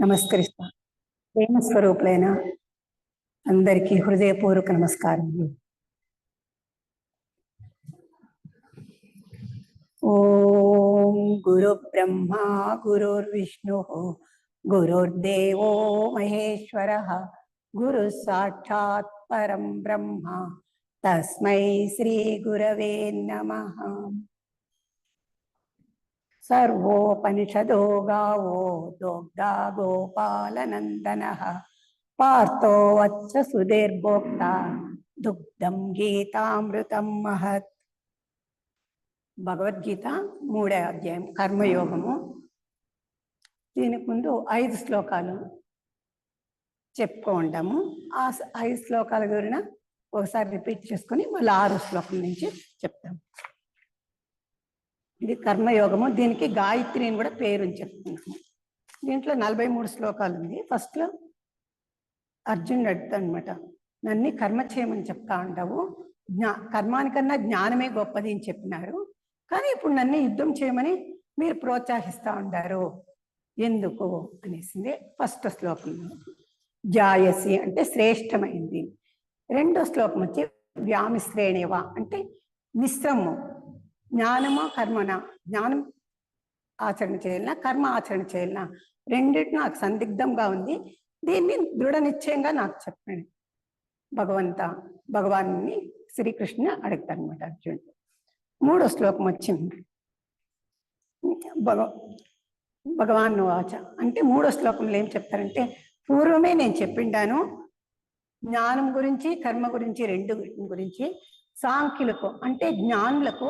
నమస్కరిస్తా. ప్రేమ స్వరూపులైన అందరికీ హృదయపూర్వక నమస్కారములు. ఓం గురు బ్రహ్మ గురుర్విష్ణు గురుర్దేవో మహేశ్వర గురు సాక్షాత్ పరం బ్రహ్మ తస్మై శ్రీ గురవే నమః. సర్వోపనిషదో గావో దోగ్ధా గోపాలనందనః పార్థో వత్స సుధీర్భోక్త దుగ్ధం గీతామృతం మహత్. భగవద్గీత 3వ అధ్యాయం కర్మయోగము. దీనికి ముందు 5 శ్లోకాలు చెప్పుకుంటాము. ఆ 5 శ్లోకాల గురిన ఒకసారి రిపీట్ చేసుకుని మళ్ళీ 6 శ్లోకం నుంచి చెప్తాం. ఇది కర్మయోగము. దీనికి గాయత్రి అని కూడా పేరు చెప్తున్నాము. దీంట్లో 43 శ్లోకాలు ఉంది. ఫస్ట్లో అర్జునుడు అడుగుతాడు అనమాట, నన్ను కర్మ చేయమని చెప్తా ఉంటావు, కర్మానికన్నా జ్ఞానమే గొప్పది అని చెప్పినారు, కానీ ఇప్పుడు నన్ను యుద్ధం చేయమని మీరు ప్రోత్సహిస్తూ ఉంటారు, ఎందుకు అనేసింది ఫస్ట్ శ్లోకంలో. జాయసి అంటే శ్రేష్టమైంది. 2వ శ్లోకం వచ్చి వ్యామిశ్రేణేవ అంటే మిశ్రమము. జ్ఞానమా కర్మనా, జ్ఞానం ఆచరణ చేయాలన్నా కర్మ ఆచరణ చేయాలన్నా రెండింటి నాకు సందిగ్ధంగా ఉంది, దీన్ని దృఢ నిశ్చయంగా నాకు చెప్పండి. భగవాన్ని శ్రీకృష్ణ అడుగుతారు అనమాట అర్జునుడు. 3వ శ్లోకం వచ్చింది భగవాన్ వాచ అంటే 3వ శ్లోకంలో ఏం చెప్తారంటే, పూర్వమే నేను చెప్పిండాను జ్ఞానం గురించి కర్మ గురించి 2 గురించి. సాంఖ్యులకు అంటే జ్ఞానులకు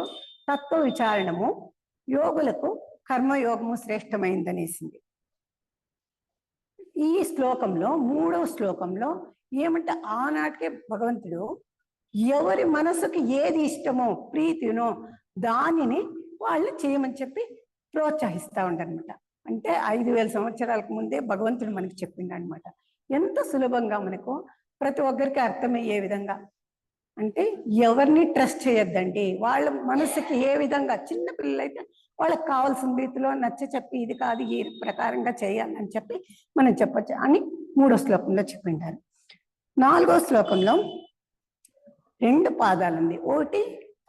తత్వ విచారణము, యోగులకు కర్మయోగము శ్రేష్టమైందనేసింది. ఈ శ్లోకంలో 3వ శ్లోకంలో ఏమంటే, ఆనాటికే భగవంతుడు ఎవరి మనసుకి ఏది ఇష్టమో ప్రీతినో దానిని వాళ్ళు చేయమని చెప్పి ప్రోత్సహిస్తూ ఉండనమాట. అంటే 5000 సంవత్సరాలకు ముందే భగవంతుడు మనకి చెప్పిండు అనమాట. ఎంత సులభంగా మనకు ప్రతి ఒక్కరికి అర్థమయ్యే విధంగా. అంటే ఎవరిని ట్రస్ట్ చేయొద్దండి, వాళ్ళ మనసుకి ఏ విధంగా, చిన్న పిల్లలైతే వాళ్ళకి కావాల్సిన రీతిలో నచ్చ చెప్పి ఇది కాదు ఈ ప్రకారంగా చేయాలని చెప్పి మనం చెప్పచ్చు అని 3వ శ్లోకంలో చెప్పింటారు. 4వ శ్లోకంలో 2 పాదాలు ఉంది. ఒకటి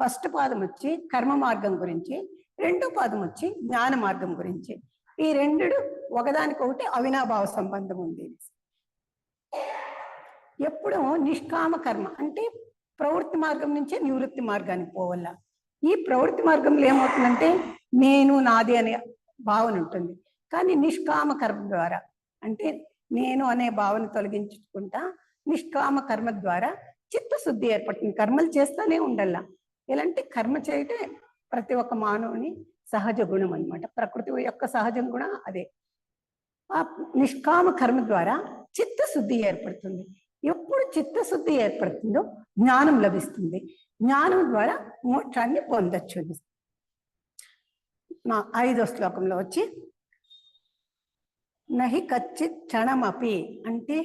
ఫస్ట్ పాదం వచ్చి కర్మ మార్గం గురించి, 2వ పాదం వచ్చి జ్ఞాన మార్గం గురించి. ఈ 2 ఒకదానికొకటి అవినాభావ సంబంధం ఉంది. ఎప్పుడు నిష్కామ కర్మ అంటే ప్రవృత్తి మార్గం నుంచే నివృత్తి మార్గానికి పోవాల. ఈ ప్రవృత్తి మార్గంలో ఏమవుతుందంటే నేను నాది అనే భావన ఉంటుంది, కానీ నిష్కామ కర్మ ద్వారా అంటే నేను అనే భావన తొలగించుకుంటా నిష్కామ కర్మ ద్వారా చిత్తశుద్ధి ఏర్పడుతుంది. కర్మలు చేస్తూనే ఉండాల. ఎలాంటి కర్మ చేయటే ప్రతి ఒక్క మానవుని సహజ గుణం అనమాట. ప్రకృతి యొక్క సహజ గుణం అదే. ఆ నిష్కామ కర్మ ద్వారా చిత్తశుద్ధి ఏర్పడుతుంది. ఎప్పుడు చిత్తశుద్ధి ఏర్పడుతుందో జ్ఞానం లభిస్తుంది. జ్ఞానం ద్వారా మోక్షాన్ని పొందొచ్చు. మా 5వ శ్లోకంలో వచ్చి నహి కచ్చిత్ క్షణమపి అంటే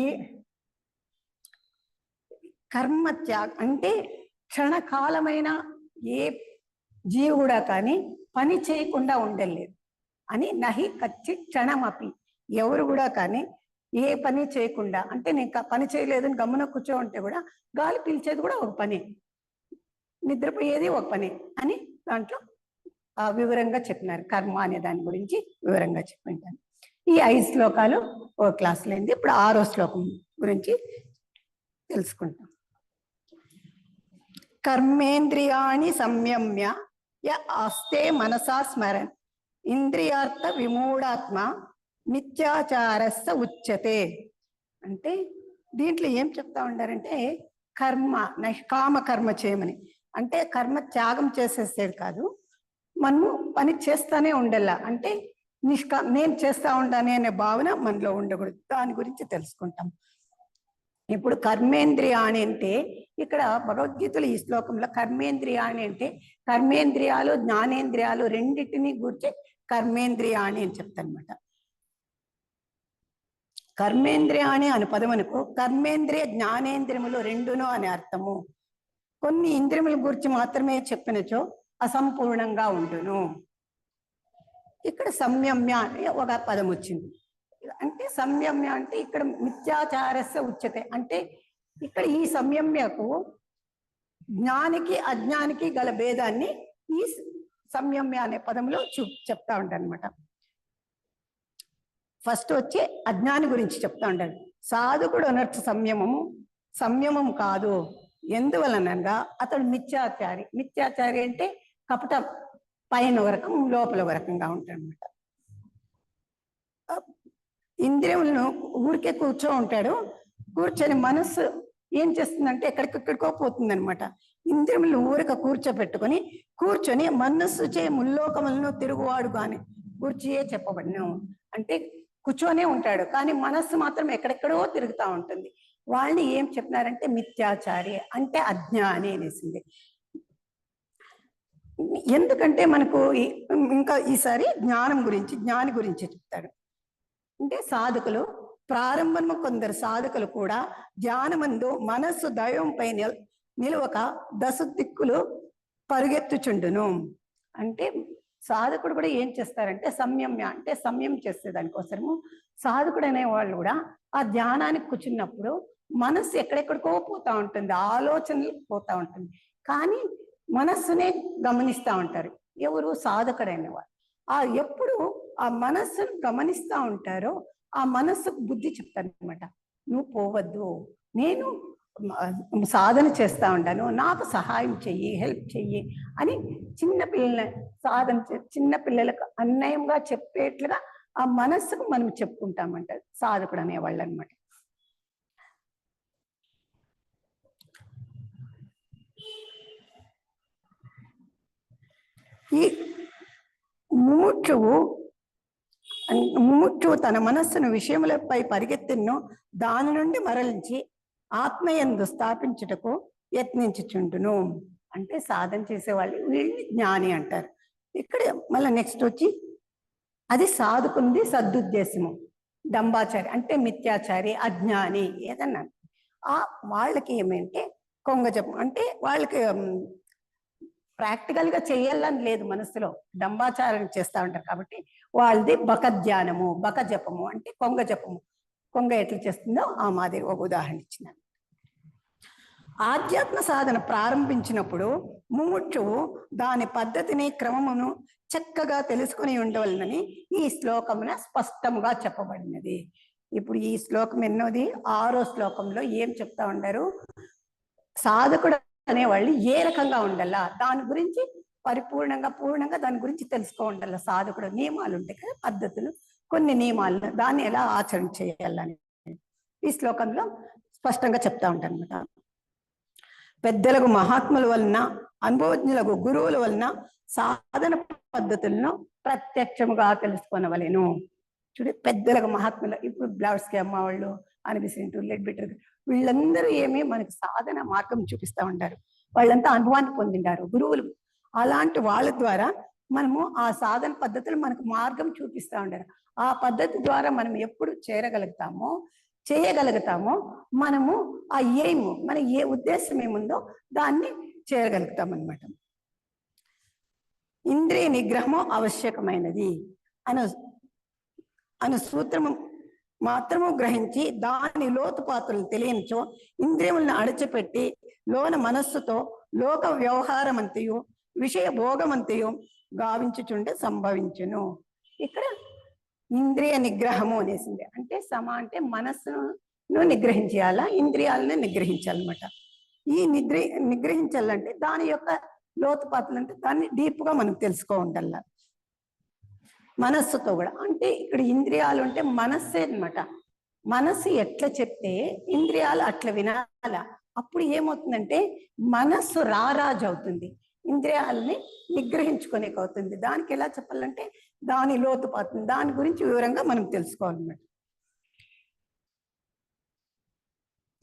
ఏ కర్మ త్యాగ అంటే క్షణకాలమైన ఏ జీవి కూడా కానీ పని చేయకుండా ఉండలేదు అని. నహి కచ్చిత్ క్షణమపి ఎవరు కూడా కానీ ఏ పని చేయకుండా, అంటే నేను పని చేయలేదని గమ్మున కూర్చో ఉంటే కూడా గాలి పీల్చేది కూడా ఒక పని, నిద్రపోయేది ఒక పని అని దాంట్లో వివరంగా చెప్పినారు. కర్మ అనే దాని గురించి వివరంగా చెప్పింటాను. ఈ 5 శ్లోకాలు ఒక క్లాసులో అయింది. ఇప్పుడు 6వ శ్లోకం గురించి తెలుసుకుంటాం. కర్మేంద్రియాణి సంయమ్య య ఆస్తే మనసా స్మరన్ ఇంద్రియార్థ విమూఢాత్మ మిథ్యాచారస్య ఉచ్యతే. అంటే దీంట్లో ఏం చెప్తా ఉండారంటే, కర్మ నిష్కామ కర్మ చేయమని అంటే కర్మ త్యాగం చేసేసేది కాదు, మనము పని చేస్తానే ఉండాల. అంటే నేను చేస్తా ఉండాలి అనే భావన మనలో ఉండకూడదు. దాని గురించి తెలుసుకుంటాం. ఇప్పుడు కర్మేంద్రియాణి అంటే ఇక్కడ భగవద్గీతలో ఈ శ్లోకంలో కర్మేంద్రియాణి అంటే కర్మేంద్రియాలు జ్ఞానేంద్రియాలు రెండింటినీ గురించి కర్మేంద్రియాణి అని చెప్తానమాట. కర్మేంద్రియాణి అనే పదమునకు కర్మేంద్రియ జ్ఞానేంద్రియములు 2 అనే అర్థము. కొన్ని ఇంద్రియముల గురించి మాత్రమే చెప్పినచో అసంపూర్ణంగా ఉండును. ఇక్కడ సంయమ్య అనే ఒక పదం వచ్చింది. అంటే సంయమ్య అంటే ఇక్కడ మిథ్యాచారస్య ఉచ్యతే అంటే ఇక్కడ ఈ సంయమ్యకు జ్ఞానికి అజ్ఞానికి గల భేదాన్ని ఈ సంయమ్య అనే పదంలో చెప్తా ఉంటాను అనమాట. ఫస్ట్ వచ్చి అజ్ఞాని గురించి చెప్తా ఉంటాడు. సాధకుడు అనర్థ సంయమం కాదు. ఎందువలనగా అతడు మిథ్యాచారి. మిథ్యాచారి అంటే కపట, పైన ఒక రకం లోపల ఒక రకంగా ఉంటాడు అనమాట. ఇంద్రియములను ఊరికే కూర్చో ఉంటాడు. కూర్చొని మనస్సు ఏం చేస్తుందంటే ఎక్కడికెక్కడికో పోతుంది అనమాట. ఇంద్రియములను ఊరిక కూర్చొని మనస్సు చే ముల్లోకములను తిరుగువాడు కానీ కూర్చియే చెప్పబడిను. అంటే కూర్చొనే ఉంటాడు కానీ మనస్సు మాత్రం ఎక్కడెక్కడో తిరుగుతూ ఉంటుంది. వాళ్ళని ఏం చెప్పినారంటే మిథ్యాచారి అంటే అజ్ఞాని అనేసింది. ఎందుకంటే మనకు ఇంకా ఈసారి జ్ఞాని గురించి చెప్తాడు. అంటే సాధకులు ప్రారంభము కొందరు సాధకులు కూడా ధ్యానమందు మనస్సు దైవంపై నిలవక దశదిక్కులు పరుగెత్తుచుండును. అంటే సాధకుడు కూడా ఏం చేస్తారంటే సంయమ్య అంటే సంయమం చేసే దానికోసము సాధకుడు అనే వాళ్ళు కూడా ఆ ధ్యానానికి కూర్చున్నప్పుడు మనస్సు ఎక్కడెక్కడికో పోతా ఉంటుంది, ఆలోచనలు పోతా ఉంటుంది. కానీ మనస్సునే గమనిస్తూ ఉంటారు ఎవరు సాధకుడైన వారు. ఎప్పుడు ఆ మనస్సును గమనిస్తూ ఉంటారో ఆ మనస్సుకు బుద్ధి చెప్తాను అనమాట. నువ్వు పోవద్దు, నేను సాధన చేస్తూ ఉంటాను, నాకు సహాయం చెయ్యి, హెల్ప్ చెయ్యి అని చిన్న పిల్లలకు అన్యాయంగా చెప్పేట్లుగా ఆ మనస్సుకు మనం చెప్పుకుంటామంట సాధకుడు అనేవాళ్ళు అనమాట. ఈ ముముక్షువు తన మనస్సును విషయములపై పరిగెత్తిను దాని నుండి మరలించి ఆత్మయందు స్థాపించుటకు యత్నించుచుండును. అంటే సాధన చేసేవాళ్ళు వీళ్ళని జ్ఞాని అంటారు. ఇక్కడ మళ్ళీ నెక్స్ట్ వచ్చి అది సాధుకుంది సదుద్దేశము. డంబాచారి అంటే మిథ్యాచారి, అజ్ఞాని ఏదన్నా వాళ్ళకి ఏమంటే కొంగజపం అంటే వాళ్ళకి ప్రాక్టికల్ గా చేయాలని లేదు, మనసులో డంబాచారం చేస్తూ ఉంటారు కాబట్టి వాళ్ళది బకధ్యానము, బకజపము అంటే కొంగ జపము. కొంగ ఎట్లా చేస్తుందో ఆ మాదిరి ఒక ఉదాహరణ ఇచ్చినాను. ఆధ్యాత్మ సాధన ప్రారంభించినప్పుడు ముముక్షువు దాని పద్ధతిని క్రమమును చక్కగా తెలుసుకుని ఉండవలనని ఈ శ్లోకమున స్పష్టముగా చెప్పబడినది. ఇప్పుడు ఈ శ్లోకం ఎన్నోది? 6వ శ్లోకంలో ఏం చెప్తా ఉండారు? సాధకుడు అనేవాళ్ళు ఏ రకంగా ఉండాలా దాని గురించి పూర్ణంగా దాని గురించి తెలుసుకో ఉండాలి. సాధకుడు నియమాలు ఉంటాయి కదా, పద్ధతులు, కొన్ని నియమాలను దాన్ని ఎలా ఆచరణ చేయాలని ఈ శ్లోకంలో స్పష్టంగా చెప్తా ఉంటాను అనమాట. పెద్దలకు మహాత్ముల వలన, అనుభవజ్ఞులకు గురువుల వలన సాధన పద్ధతులను ప్రత్యక్షముగా తెలుసుకొనవలెను. చూడు, పెద్దలకు మహాత్ములు, ఇప్పుడు బ్లౌడ్స్కి అమ్మ వాళ్ళు, అనిపిస్తుంటూ లెడ్ బిటర్, వీళ్ళందరూ ఏమి మనకు సాధన మార్గం చూపిస్తూ ఉంటారు. వాళ్ళంతా అనుభవాన్ని పొందింటారు గురువులు. అలాంటి వాళ్ళ ద్వారా మనము ఆ సాధన పద్ధతులు మనకు మార్గం చూపిస్తూ ఉంటారు. ఆ పద్ధతి ద్వారా మనం ఎప్పుడు చేయగలుగుతామో మనము ఆ మన ఏ ఉద్దేశం ఏముందో దాన్ని చేయగలుగుతాం అన్నమాట. ఇంద్రియ నిగ్రహము ఆవశ్యకమైనది అను సూత్రము మాత్రము గ్రహించి దాని లోతుపాతులు తెలియనిచో ఇంద్రియములను అణచిపెట్టి లోన మనస్సుతో లోక వ్యవహారమంతయు విషయ భోగమంతయు గావించుచుండే సంభవించును. ఇక్కడ ఇంద్రియ నిగ్రహము అనేసింది. అంటే అంటే మనస్సును నిగ్రహించాలా, ఇంద్రియాలను నిగ్రహించాలన్నమాట. ఈ నిగ్రహించాలంటే దాని యొక్క లోతుపాతులు అంటే దాన్ని డీప్గా మనం తెలుసుకో ఉండాల. మనస్సుతో కూడా అంటే ఇక్కడ ఇంద్రియాలు అంటే మనస్సే అనమాట. మనస్సు ఎట్లా చెప్తే ఇంద్రియాలు అట్లా వినాల. అప్పుడు ఏమవుతుందంటే మనస్సు రారాజు అవుతుంది, ఇంద్రియాలని నిగ్రహించుకోనేకి అవుతుంది. దానికి ఎలా చెప్పాలంటే దాని లోతుపాతుంది, దాని గురించి వివరంగా మనం తెలుసుకోవాలన్నమాట.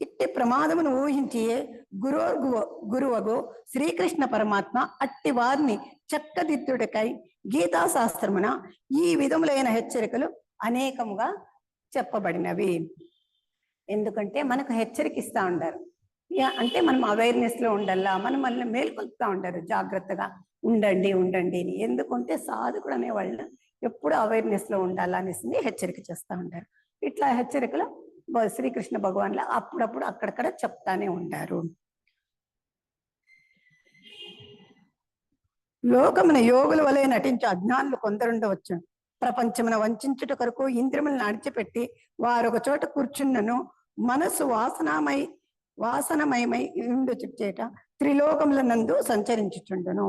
ఇట్టి ప్రమాదమును ఊహించి గురువగు శ్రీకృష్ణ పరమాత్మ అట్టి వారిని చక్కదిద్దుడికై గీతాశాస్త్రమున ఈ విధములైన హెచ్చరికలు అనేకముగా చెప్పబడినవి. ఎందుకంటే మనకు హెచ్చరిక ఇస్తూ ఉంటారు, అంటే మనం అవేర్నెస్ లో ఉండాలా, మనం మళ్ళీ మేల్కొల్పుతూ ఉంటారు, జాగ్రత్తగా ఉండండి అని. ఎందుకంటే సాధకుడు అనే వాళ్ళు ఎప్పుడు అవేర్నెస్ లో ఉండాలా అనేసి హెచ్చరిక చేస్తూ ఉంటారు. ఇట్లా హెచ్చరికలు శ్రీకృష్ణ భగవాన్ల అప్పుడప్పుడు అక్కడక్కడ చెప్తానే ఉంటారు. లోకమున యోగుల వలె నటించే అజ్ఞానులు కొందరుండవచ్చు. ప్రపంచమున వంచుట కొరకు ఇంద్రియములను అడిచిపెట్టి వారొక చోట కూర్చున్నను మనస్సు వాసనమయమై చేట త్రిలోకముల నందు సంచరించుచుండును.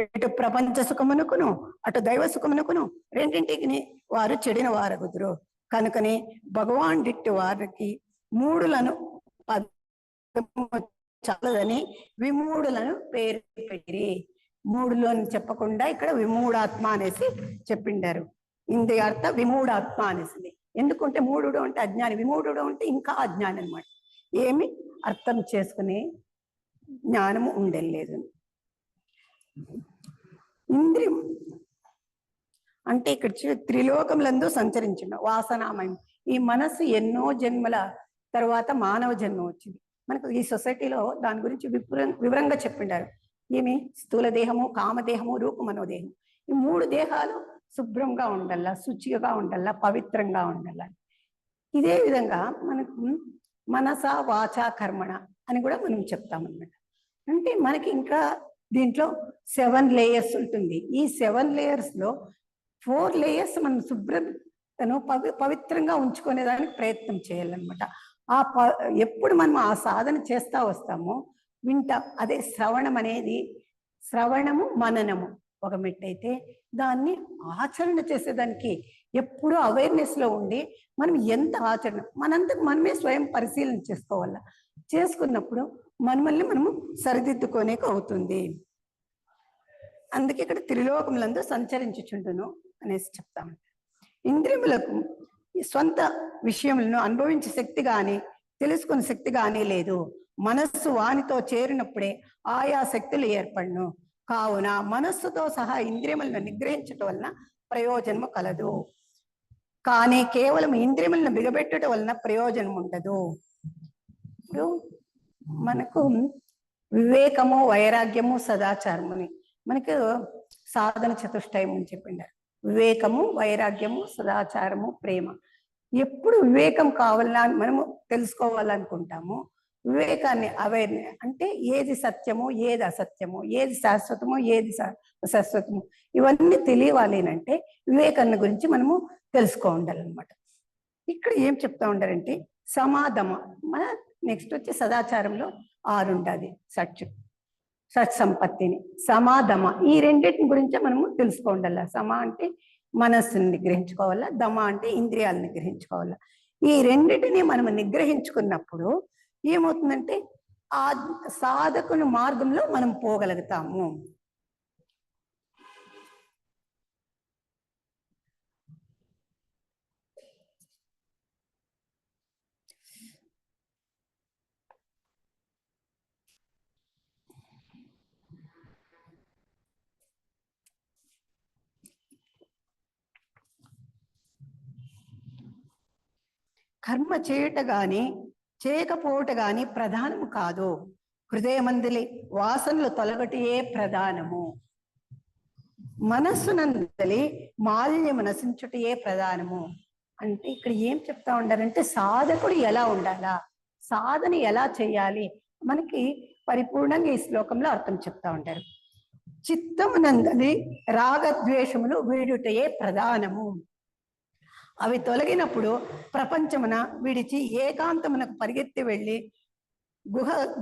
ఇటు ప్రపంచ సుఖమునకును అటు దైవ సుఖమునకును రెండింటికి వారు చెడిన వారగుదురు. కనుకనే భగవాన్ డిట్టి వారికి మూడులను చాలదని విమూఢులను పేరు పెట్టిరి. మూడులో చెప్పకుండా ఇక్కడ విమూఢాత్మ అనేసి చెప్పిండారు. ఇంది అర్థ విమూఢాత్మ అనేసి. ఎందుకంటే మూఢుడు అంటే అజ్ఞాని, విమూఢుడు అంటే ఇంకా అజ్ఞాని అనమాట. ఏమి అర్థం చేసుకునే జ్ఞానము ఉండలేదు. ఇంద్రియం అంటే ఇక్కడ త్రిలోకములందు సంచరించిన వాసనామయం. ఈ మనస్సు ఎన్నో జన్మల తర్వాత మానవ జన్మ వచ్చింది. మనకు ఈ సొసైటీలో దాని గురించి వివరంగా చెప్పిండారు. ఏమి స్థూల దేహము, కామదేహము, రూప మనోదేహం. ఈ మూడు దేహాలు శుభ్రంగా ఉండాల, శుచిగా ఉండాల, పవిత్రంగా ఉండాల. ఇదే విధంగా మనకు మనస వాచ కర్మణ అని కూడా మనం చెప్తామన్నమాట. అంటే మనకి ఇంకా దీంట్లో 7 లేయర్స్ ఉంటుంది. ఈ 7 layers లో 4 layers మనం శుభ్రతను పవిత్రంగా ఉంచుకునేదానికి ప్రయత్నం చేయాలన్నమాట. ఎప్పుడు మనం ఆ సాధన చేస్తా వస్తామో వింటాం. అదే శ్రవణం అనేది, శ్రవణము మననము ఒక మెట్టయితే దాన్ని ఆచరణ చేసేదానికి ఎప్పుడూ అవేర్నెస్ లో ఉండి మనం ఎంత ఆచరణ మనంతకు మనమే స్వయం పరిశీలన చేసుకోవాల. చేసుకున్నప్పుడు మనల్ని మనము సరిదిద్దుకోనే అవుతుంది. అందుకే ఇక్కడ త్రిలోకములందు సంచరించుచుండును అనేసి చెప్తాము. ఇంద్రియములకు స్వంత విషయములను అనుభవించే శక్తి కానీ తెలుసుకునే శక్తి కానీ లేదు. మనస్సు వానితో చేరినప్పుడే ఆయా శక్తులు ఏర్పడును. కావున మనస్సుతో సహా ఇంద్రియములను నిగ్రహించటం వలన ప్రయోజనము కలదు. కానీ కేవలం ఇంద్రియములను బిగబెట్టడం వలన ప్రయోజనం ఉండదు. ఇప్పుడు మనకు వివేకము, వైరాగ్యము, సదాచారముని మనకు సాధన చతుష్టయం అని చెప్పిండారు. వివేకము, వైరాగ్యము, సదాచారము, ప్రేమ. ఎప్పుడు వివేకం కావాలని మనము తెలుసుకోవాలనుకుంటాము. వివేకాన్ని అవేర్నెస్ అంటే ఏది సత్యము, ఏది అసత్యము, ఏది శాశ్వతము, ఏది అశాశ్వతము ఇవన్నీ తెలియాలి అంటే వివేకాన్ని గురించి మనము తెలుసుకోవాలన్నమాట. ఇక్కడ ఏం చెప్తా ఉండారంటే సమాధమ. మన నెక్స్ట్ వచ్చి సదాచారంలో 6 ఉంటుంది. సత్ సంపత్తిని, సమాధమ ఈ రెండింటిని గురించే మనము తెలుసుకోవాల. సమ అంటే మనస్సుని నిగ్రహించుకోవాలా, దమ అంటే ఇంద్రియాలను నిగ్రహించుకోవాలా. ఈ రెండింటిని మనము నిగ్రహించుకున్నప్పుడు ఏమవుతుందంటే ఆ సాధకుని మార్గంలో మనం పోగలుగుతాము. కర్మ చేయుట గాని చేయకపోవట గాని ప్రధానము కాదు. హృదయమందలి వాసనలు తొలగటియే ప్రధానము. మనస్సునందలి మాలిన్యము నశించుటయే ప్రధానము. అంటే ఇక్కడ ఏం చెప్తా ఉండారంటే సాధకుడు ఎలా ఉండాలా, సాధన ఎలా చేయాలి మనకి పరిపూర్ణంగా ఈ శ్లోకంలో అర్థం చెప్తా ఉంటారు. చిత్తమునందలి రాగద్వేషములు వీడుటయే ప్రధానము. అవి తొలగినప్పుడు ప్రపంచమున విడిచి ఏకాంతమునకు పరిగెత్తి వెళ్ళి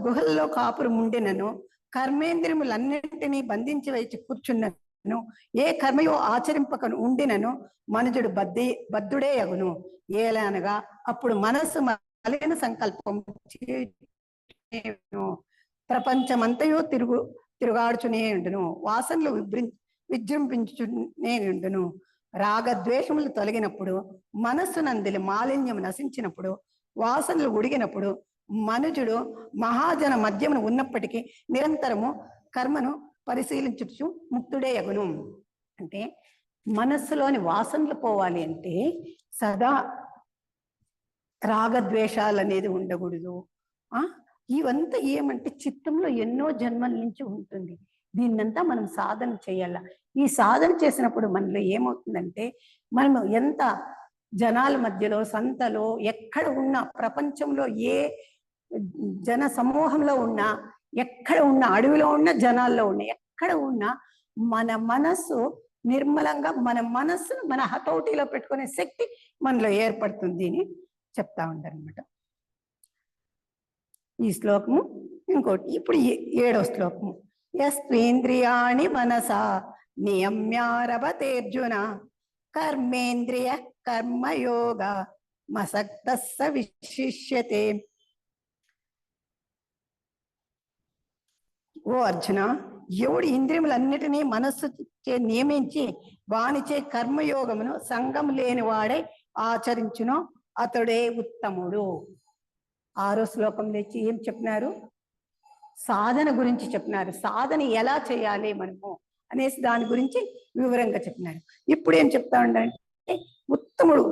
గుహల్లో కాపురం ఉండినను, కర్మేంద్రియములన్నింటినీ బంధించి వేచి కూర్చున్నను, ఏ కర్మయో ఆచరింపకను ఉండినను మనుజుడు బద్ధుడే అగును. ఏలనగా అప్పుడు మనస్సు మలిన సంకల్పం ప్రపంచమంతయో తిరుగాడుచునే ఉండును. వాసనలు విజృంభించునే ఉండును. రాగద్వేషములు తొలగినప్పుడు, మనస్సునందలి మాలిన్యం నశించినప్పుడు, వాసనలు ఉడిగినప్పుడు మనుజుడు మహాజన మధ్యమును ఉన్నప్పటికీ నిరంతరము కర్మను పరిశీలించుచు ముక్తుడే అగును. అంటే మనస్సులోని వాసనలు పోవాలి అంటే సదా రాగద్వేషాలు అనేది ఉండకూడదు. ఇవంతా ఏమంటే చిత్తంలో ఎన్నో జన్మల నుంచి ఉంటుంది. దీన్నంతా మనం సాధన చేయాల. ఈ సాధన చేసినప్పుడు మనలో ఏమవుతుందంటే మనం ఎంత జనాల మధ్యలో, సంతలో, ఎక్కడ ఉన్నా, ప్రపంచంలో ఏ జన సమూహంలో ఉన్నా, ఎక్కడ ఉన్నా, అడవిలో ఉన్న, జనాల్లో ఉన్న, ఎక్కడ ఉన్నా మన మనస్సు నిర్మలంగా, మన మనస్సును మన హతోటిలో పెట్టుకునే శక్తి మనలో ఏర్పడుతుంది అని చెప్తా ఉంటారు అనమాట. ఈ శ్లోకము. ఇంకోటి ఇప్పుడు 7వ శ్లోకము. యస్వేంద్రియాణి మనసా నియమ్యారభతేర్జున కర్మేంద్రియ కర్మయోగ మసక్తస్స విశిష్యతే. ఓ అర్జున, ఎవడు ఇంద్రియములన్నిటినీ మనస్సు చే నియమించి వానిచే కర్మయోగమును సంగం లేని వాడే ఆచరించునో అతడే ఉత్తముడు. 6వ శ్లోకంలో ఏం చెప్పినారు? సాధన గురించి చెప్పినారు. సాధన ఎలా చేయాలి మనము అనేసి దాని గురించి వివరంగా చెప్పినారు. ఇప్పుడు ఏం చెప్తా ఉంటారంటే ఉత్తముడు,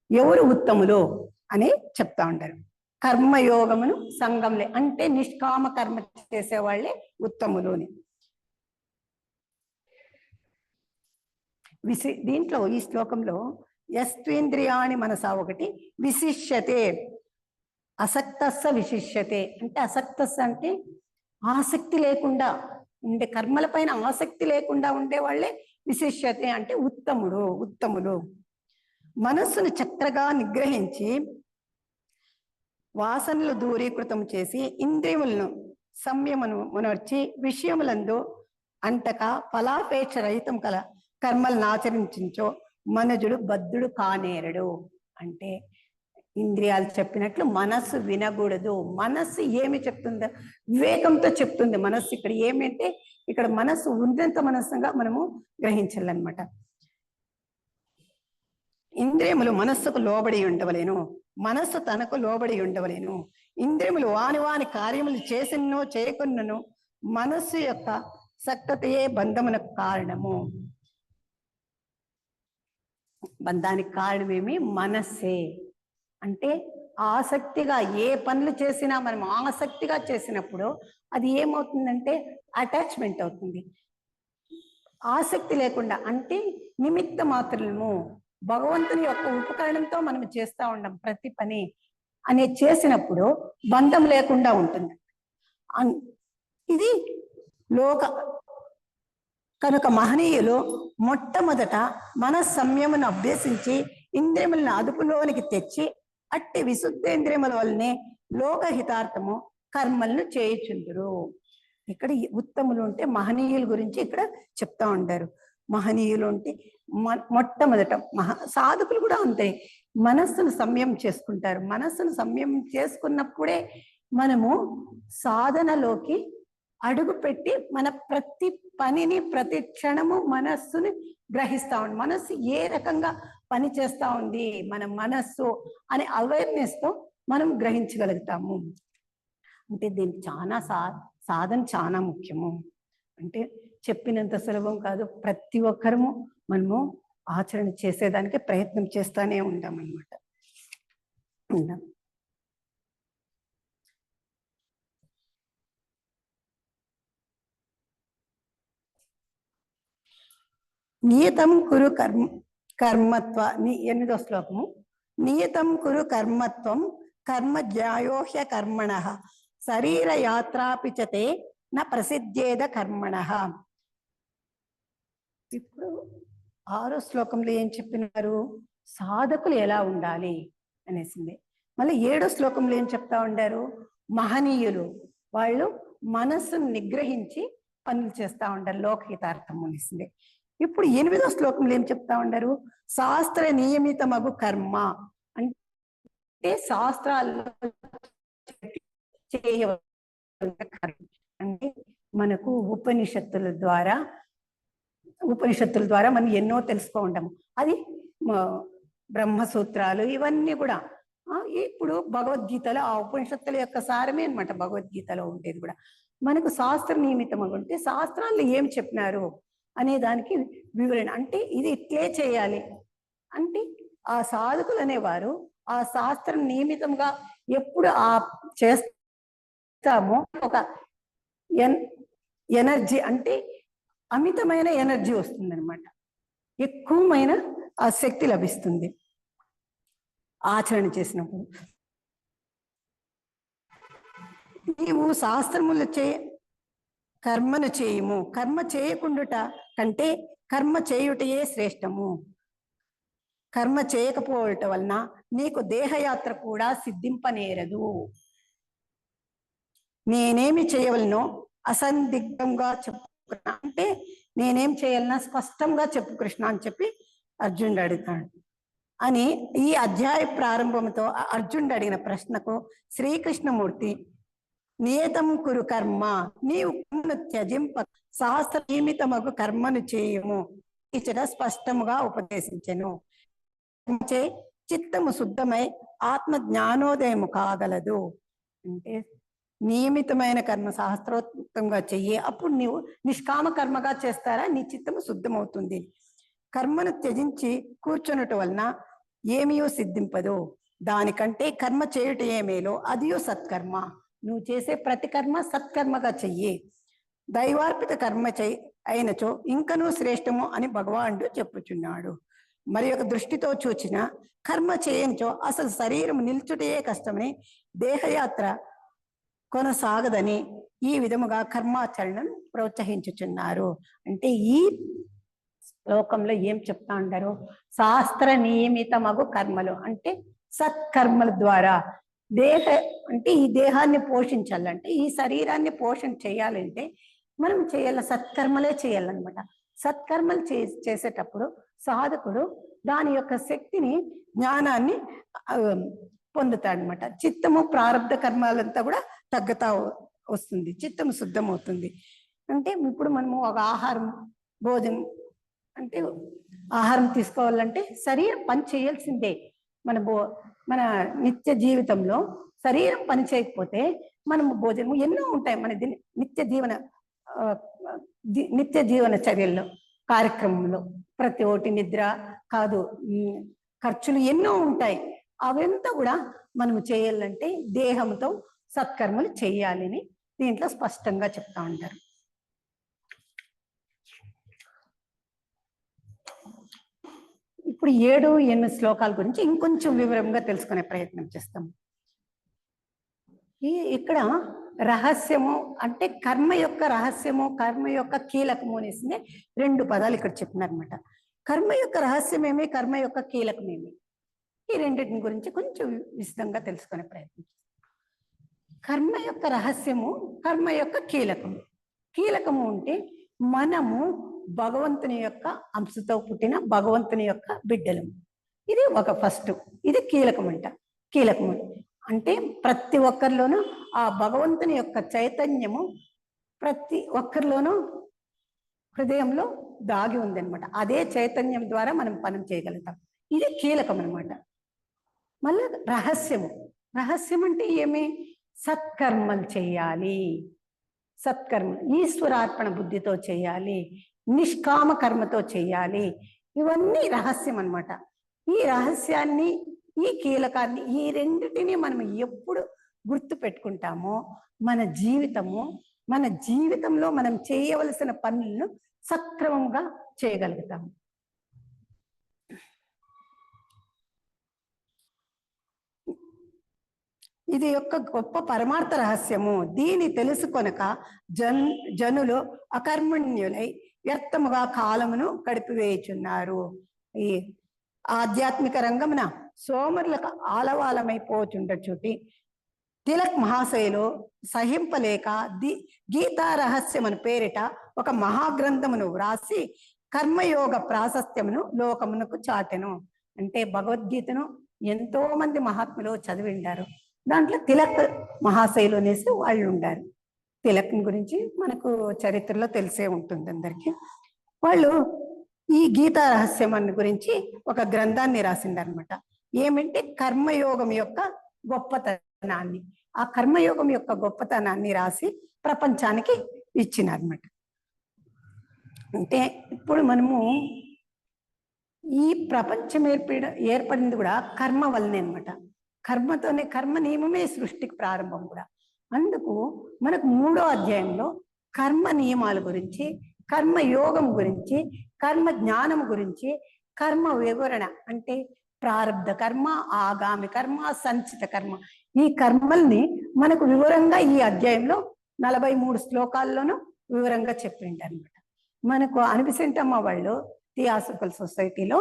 ఎవరు ఉత్తములు అని చెప్తా ఉంటారు. కర్మయోగమును సంగంలే, అంటే నిష్కామ కర్మ చేసేవాళ్ళే ఉత్తములు అని. దీంట్లో ఈ శ్లోకంలో యస్వేంద్రియాణి మనసా ఒకటి, విశిష్యతే అసక్తస్స విశిష్యతే అంటే, అసక్తస్స అంటే ఆసక్తి లేకుండా ఉండే, కర్మల పైన ఆసక్తి లేకుండా ఉండే వాళ్ళే విశిష్యతే అంటే ఉత్తములు. మనస్సును చక్కగా నిగ్రహించి వాసనలు దూరీకృతం చేసి ఇంద్రియములను సంయమనర్చి విషయములందు అంటక ఫలాపేక్ష రహితం కల కర్మలను ఆచరించో మనుజుడు బద్ధుడు కానేరడు. అంటే ఇంద్రియాలు చెప్పినట్లు మనస్సు వినకూడదు. మనస్సు ఏమి చెప్తుందో వివేకంతో చెప్తుంది మనస్సు. ఇక్కడ ఏమంటే, ఇక్కడ మనస్సు ఉన్నంత మనస్సుగా మనము గ్రహించాలన్నమాట. ఇంద్రియములు మనస్సుకు లోబడి ఉండవలేను, మనస్సు తనకు లోబడి ఉండవలేను. ఇంద్రియములు వాని కార్యములు చేసినో చేయకున్నను మనస్సు యొక్క సక్తతయే బంధమునకు కారణము. బంధానికి కారణమేమి? మనస్సే. అంటే ఆసక్తిగా ఏ పనులు చేసినా మనం ఆసక్తిగా చేసినప్పుడు అది ఏమవుతుందంటే అటాచ్మెంట్ అవుతుంది. ఆసక్తి లేకుండా అంటే నిమిత్త మాత్రము, భగవంతుని యొక్క ఉపకరణంతో మనం చేస్తూ ఉంటాం ప్రతి పని అనే చేసినప్పుడు బంధం లేకుండా ఉంటుంది. ఇది లోక కనుక మహనీయులు మొట్టమొదట మన సంయమను అభ్యసించి ఇంద్రియములను అదుపులోనికి తెచ్చి అట్టి విశుద్ధేంద్రియముల వల్లనే లోకహితార్థము కర్మలను చేయుచుందురు. ఇక్కడ ఉత్తములు అంటే మహనీయుల గురించి ఇక్కడ చెప్తా ఉంటారు. మహనీయులు అంటే మొట్టమొదట సాధకులు కూడా అంతే, మనస్సును సంయమం చేసుకుంటారు. మనస్సును సంయమం చేసుకున్నప్పుడే మనము సాధనలోకి అడుగు పెట్టి మన ప్రతి పనిని, ప్రతి క్షణము మనస్సుని గ్రహిస్తా ఉంది. మనస్సు ఏ రకంగా పని చేస్తా ఉంది, మన మనస్సు అనే అవేర్నెస్ తో మనం గ్రహించగలుగుతాము. అంటే దీనికి చాలా సాధన చాలా ముఖ్యము. అంటే చెప్పినంత సులభం కాదు. ప్రతి ఒక్కరము మనము ఆచరణ చేసేదానికి ప్రయత్నం చేస్తానే ఉంటామన్నమాట. నియతం కురు కర్మత్వ 8వ శ్లోకము. నియతం కురు కర్మత్వం కర్మ జ్యాయోహ్య కర్మణ శరీర యాత్రాపిచతే న ప్రసిద్ధేద కర్మణ. ఇప్పుడు 6వ శ్లోకంలో ఏం చెప్పినారు? సాధకులు ఎలా ఉండాలి అనేసింది. మళ్ళీ 7వ శ్లోకంలో ఏం చెప్తా ఉండారు? మహనీయులు వాళ్ళు మనస్సును నిగ్రహించి పనులు చేస్తా ఉంటారు, లోకహితార్థం అనేసింది. ఇప్పుడు 8వ శ్లోకంలో ఏం చెప్తా ఉండారు? శాస్త్ర నియమిత మగు కర్మ అంటే శాస్త్రాల్లో చేయవలసిన కర్మ. అంటే మనకు ఉపనిషత్తుల ద్వారా మనం ఎన్నో తెలుసుకో ఉంటాము. అది బ్రహ్మసూత్రాలు ఇవన్నీ కూడా ఇప్పుడు భగవద్గీతలో ఆ ఉపనిషత్తుల యొక్క సారమే అనమాట. భగవద్గీతలో ఉండేది కూడా మనకు శాస్త్ర నియమితం అంటే శాస్త్రాల్లో ఏం చెప్పినారు అనే దానికి వివరణ. అంటే ఇది ఇట్లే చేయాలి అంటే ఆ సాధకులు అనేవారు ఆ శాస్త్రం నియమితంగా ఎప్పుడు చేస్తామో ఒక ఎనర్జీ అంటే అమితమైన ఎనర్జీ వస్తుంది అనమాట, ఎక్కువమైన ఆ శక్తి లభిస్తుంది. ఆచరణ చేసినప్పుడు. నీవు శాస్త్రములు కర్మను చేయము, కర్మ చేయకుండుట కంటే కర్మ చేయుటయే శ్రేష్టము. కర్మ చేయకపోవటం వలన నీకు దేహయాత్ర కూడా సిద్ధింపనేరదు. నేనేమి చేయవలనో అసందిగ్ధంగా చెప్పు అంటే నేనేం చేయాలన్నా స్పష్టంగా చెప్పు కృష్ణ అని చెప్పి అర్జునుడు అడుగుతాడు. అని ఈ అధ్యాయ ప్రారంభంతో అర్జునుడు అడిగిన ప్రశ్నకు శ్రీకృష్ణమూర్తి నియతం కురు కర్మ, నీవు కర్మను త్యజింప శాస్త్ర నియమితమగు కర్మను చేయము ఇచ్చట స్పష్టముగా ఉపదేశించెను. చిత్తము శుద్ధమై ఆత్మ జ్ఞానోదయము కాగలదు. అంటే నియమితమైన కర్మ శాస్త్రోక్తంగా చెయ్యి, అప్పుడు నీవు నిష్కామ కర్మగా చేస్తారా నీ చిత్తము శుద్ధమవుతుంది. కర్మను త్యజించి కూర్చున్నట్టు వలన ఏమీ సిద్ధింపదు. దానికంటే కర్మ చేయుట ఏమేలో అదియో సత్కర్మ. నువ్వు చేసే ప్రతి కర్మ సత్కర్మగా చెయ్యి. దైవార్పిత కర్మ అయినచో ఇంకనూ శ్రేష్టము అని భగవానుడు చెప్పుచున్నాడు. మరి ఒక దృష్టితో చూచిన కర్మ చేయనిచో అసలు శరీరం నిల్చుటయే కష్టమని దేహయాత్ర కొనసాగదని ఈ విధముగా కర్మాచరణను ప్రోత్సహించుచున్నారు. అంటే ఈ శ్లోకంలో ఏం చెప్తా ఉంటారు? శాస్త్ర నియమితమగు కర్మలు అంటే సత్కర్మల ద్వారా అంటే ఈ దేహాన్ని పోషించాలంటే, ఈ శరీరాన్ని పోషణ చేయాలంటే మనం చేయాల సత్కర్మలే చేయాలన్నమాట. సత్కర్మలు చేసేటప్పుడు సాధకుడు దాని యొక్క శక్తిని, జ్ఞానాన్ని పొందుతాడనమాట. చిత్తము ప్రారంధ కర్మాలంతా కూడా తగ్గుతా వస్తుంది, చిత్తము శుద్ధమవుతుంది. అంటే ఇప్పుడు మనము ఒక భోజనం అంటే ఆహారం తీసుకోవాలంటే శరీరం పని చేయాల్సిందే. మన నిత్య జీవితంలో శరీరం పని చేయకపోతే మనము భోజనం ఎన్నో ఉంటాయి మన నిత్య జీవన చర్యల్లో, కార్యక్రమంలో ప్రతి ఒక్కటి నిద్ర కాదు, ఖర్చులు ఎన్నో ఉంటాయి. అవంతా కూడా మనము చేయాలంటే దేహంతో సత్కర్మలు చేయాలని దీంట్లో స్పష్టంగా చెప్తా ఉంటారు. ఇప్పుడు 7, 8 శ్లోకాల గురించి ఇంకొంచెం వివరంగా తెలుసుకునే ప్రయత్నం చేస్తాం. ఇక్కడ రహస్యము అంటే కర్మ యొక్క రహస్యము, కర్మ యొక్క కీలకము అనేసి 2 పదాలు ఇక్కడ చెప్పినారనమాట. కర్మ యొక్క రహస్యమేమి, కర్మ యొక్క కీలకమేమి, ఈ రెండింటిని గురించి కొంచెం విశదంగా తెలుసుకునే ప్రయత్నం చేస్తాం. కర్మ యొక్క రహస్యము, కర్మ యొక్క కీలకము. కీలకము అంటే మనము భగవంతుని యొక్క అంశతో పుట్టిన భగవంతుని యొక్క బిడ్డలము. ఇది ఒక ఫస్ట్, ఇది కీలకము అంటే ప్రతి ఒక్కరిలోనూ ఆ భగవంతుని యొక్క చైతన్యము ప్రతి ఒక్కరిలోనూ హృదయంలో దాగి ఉందన్నమాట. అదే చైతన్యం ద్వారా మనం పని చేయగలుగుతాం. ఇది కీలకం అనమాట. మళ్ళీ రహస్యం అంటే ఏమి? సత్కర్మలు చేయాలి, సత్కర్మలు ఈశ్వరార్పణ బుద్ధితో చేయాలి, నిష్కామ కర్మతో చేయాలి. ఇవన్నీ రహస్యం అన్నమాట. ఈ రహస్యాన్ని, ఈ కీలకాన్ని, ఈ రెండిటిని మనం ఎప్పుడు గుర్తు పెట్టుకుంటామో మన జీవితంలో మనం చేయవలసిన పనులను సక్రమంగా చేయగలుగుతాము. ఇది యొక్క గొప్ప పరమార్థ రహస్యము. దీని తెలుసుకొనక జనులు అకర్మణ్యులై వ్యర్థముగా కాలమును గడిపివేయుచున్నారు. ఈ ఆధ్యాత్మిక రంగమున సోమరులకు ఆలవాలమైపోచుండచుటి తిలక్ మహాశయులు సహింపలేక గీతా రహస్యమును పేరిట ఒక మహాగ్రంథమును వ్రాసి కర్మయోగ ప్రాశస్త్యమును లోకమునకు చాటెను. అంటే భగవద్గీతను ఎంతో మంది మహాత్ములు చదివిండారు. దాంట్లో తిలక్ మహాశయులు అనేసి వాళ్ళు ఉండారు. తిలక్ గురించి మనకు చరిత్రలో తెలిసే ఉంటుంది అందరికీ. వాళ్ళు ఈ గీతా రహస్యం గురించి ఒక గ్రంథాన్ని రాసిందనమాట. ఏమంటే కర్మయోగం యొక్క గొప్పతనాన్ని, ఆ కర్మయోగం యొక్క గొప్పతనాన్ని రాసి ప్రపంచానికి ఇచ్చినారన్నమాట. అంటే ఇప్పుడు మనము ఈ ప్రపంచం ఏర్పడింది కూడా కర్మ వల్లనే అనమాట. కర్మతోనే, కర్మ నియమమే సృష్టికి ప్రారంభం కూడా. అందుకు మనకు 3వ అధ్యాయంలో కర్మ నియమాల గురించి, కర్మ యోగం గురించి, కర్మ జ్ఞానం గురించి, కర్మ వివరణ అంటే ప్రారబ్ధ కర్మ, ఆగామి కర్మ, సంచిత కర్మ. ఈ కర్మల్ని మనకు వివరంగా ఈ అధ్యాయంలో 43 శ్లోకాల్లోనూ వివరంగా చెప్పిండు అనమాట. మనకు అనిపిసెంటమ్మ వాళ్ళు థియాసఫికల్ సొసైటీలో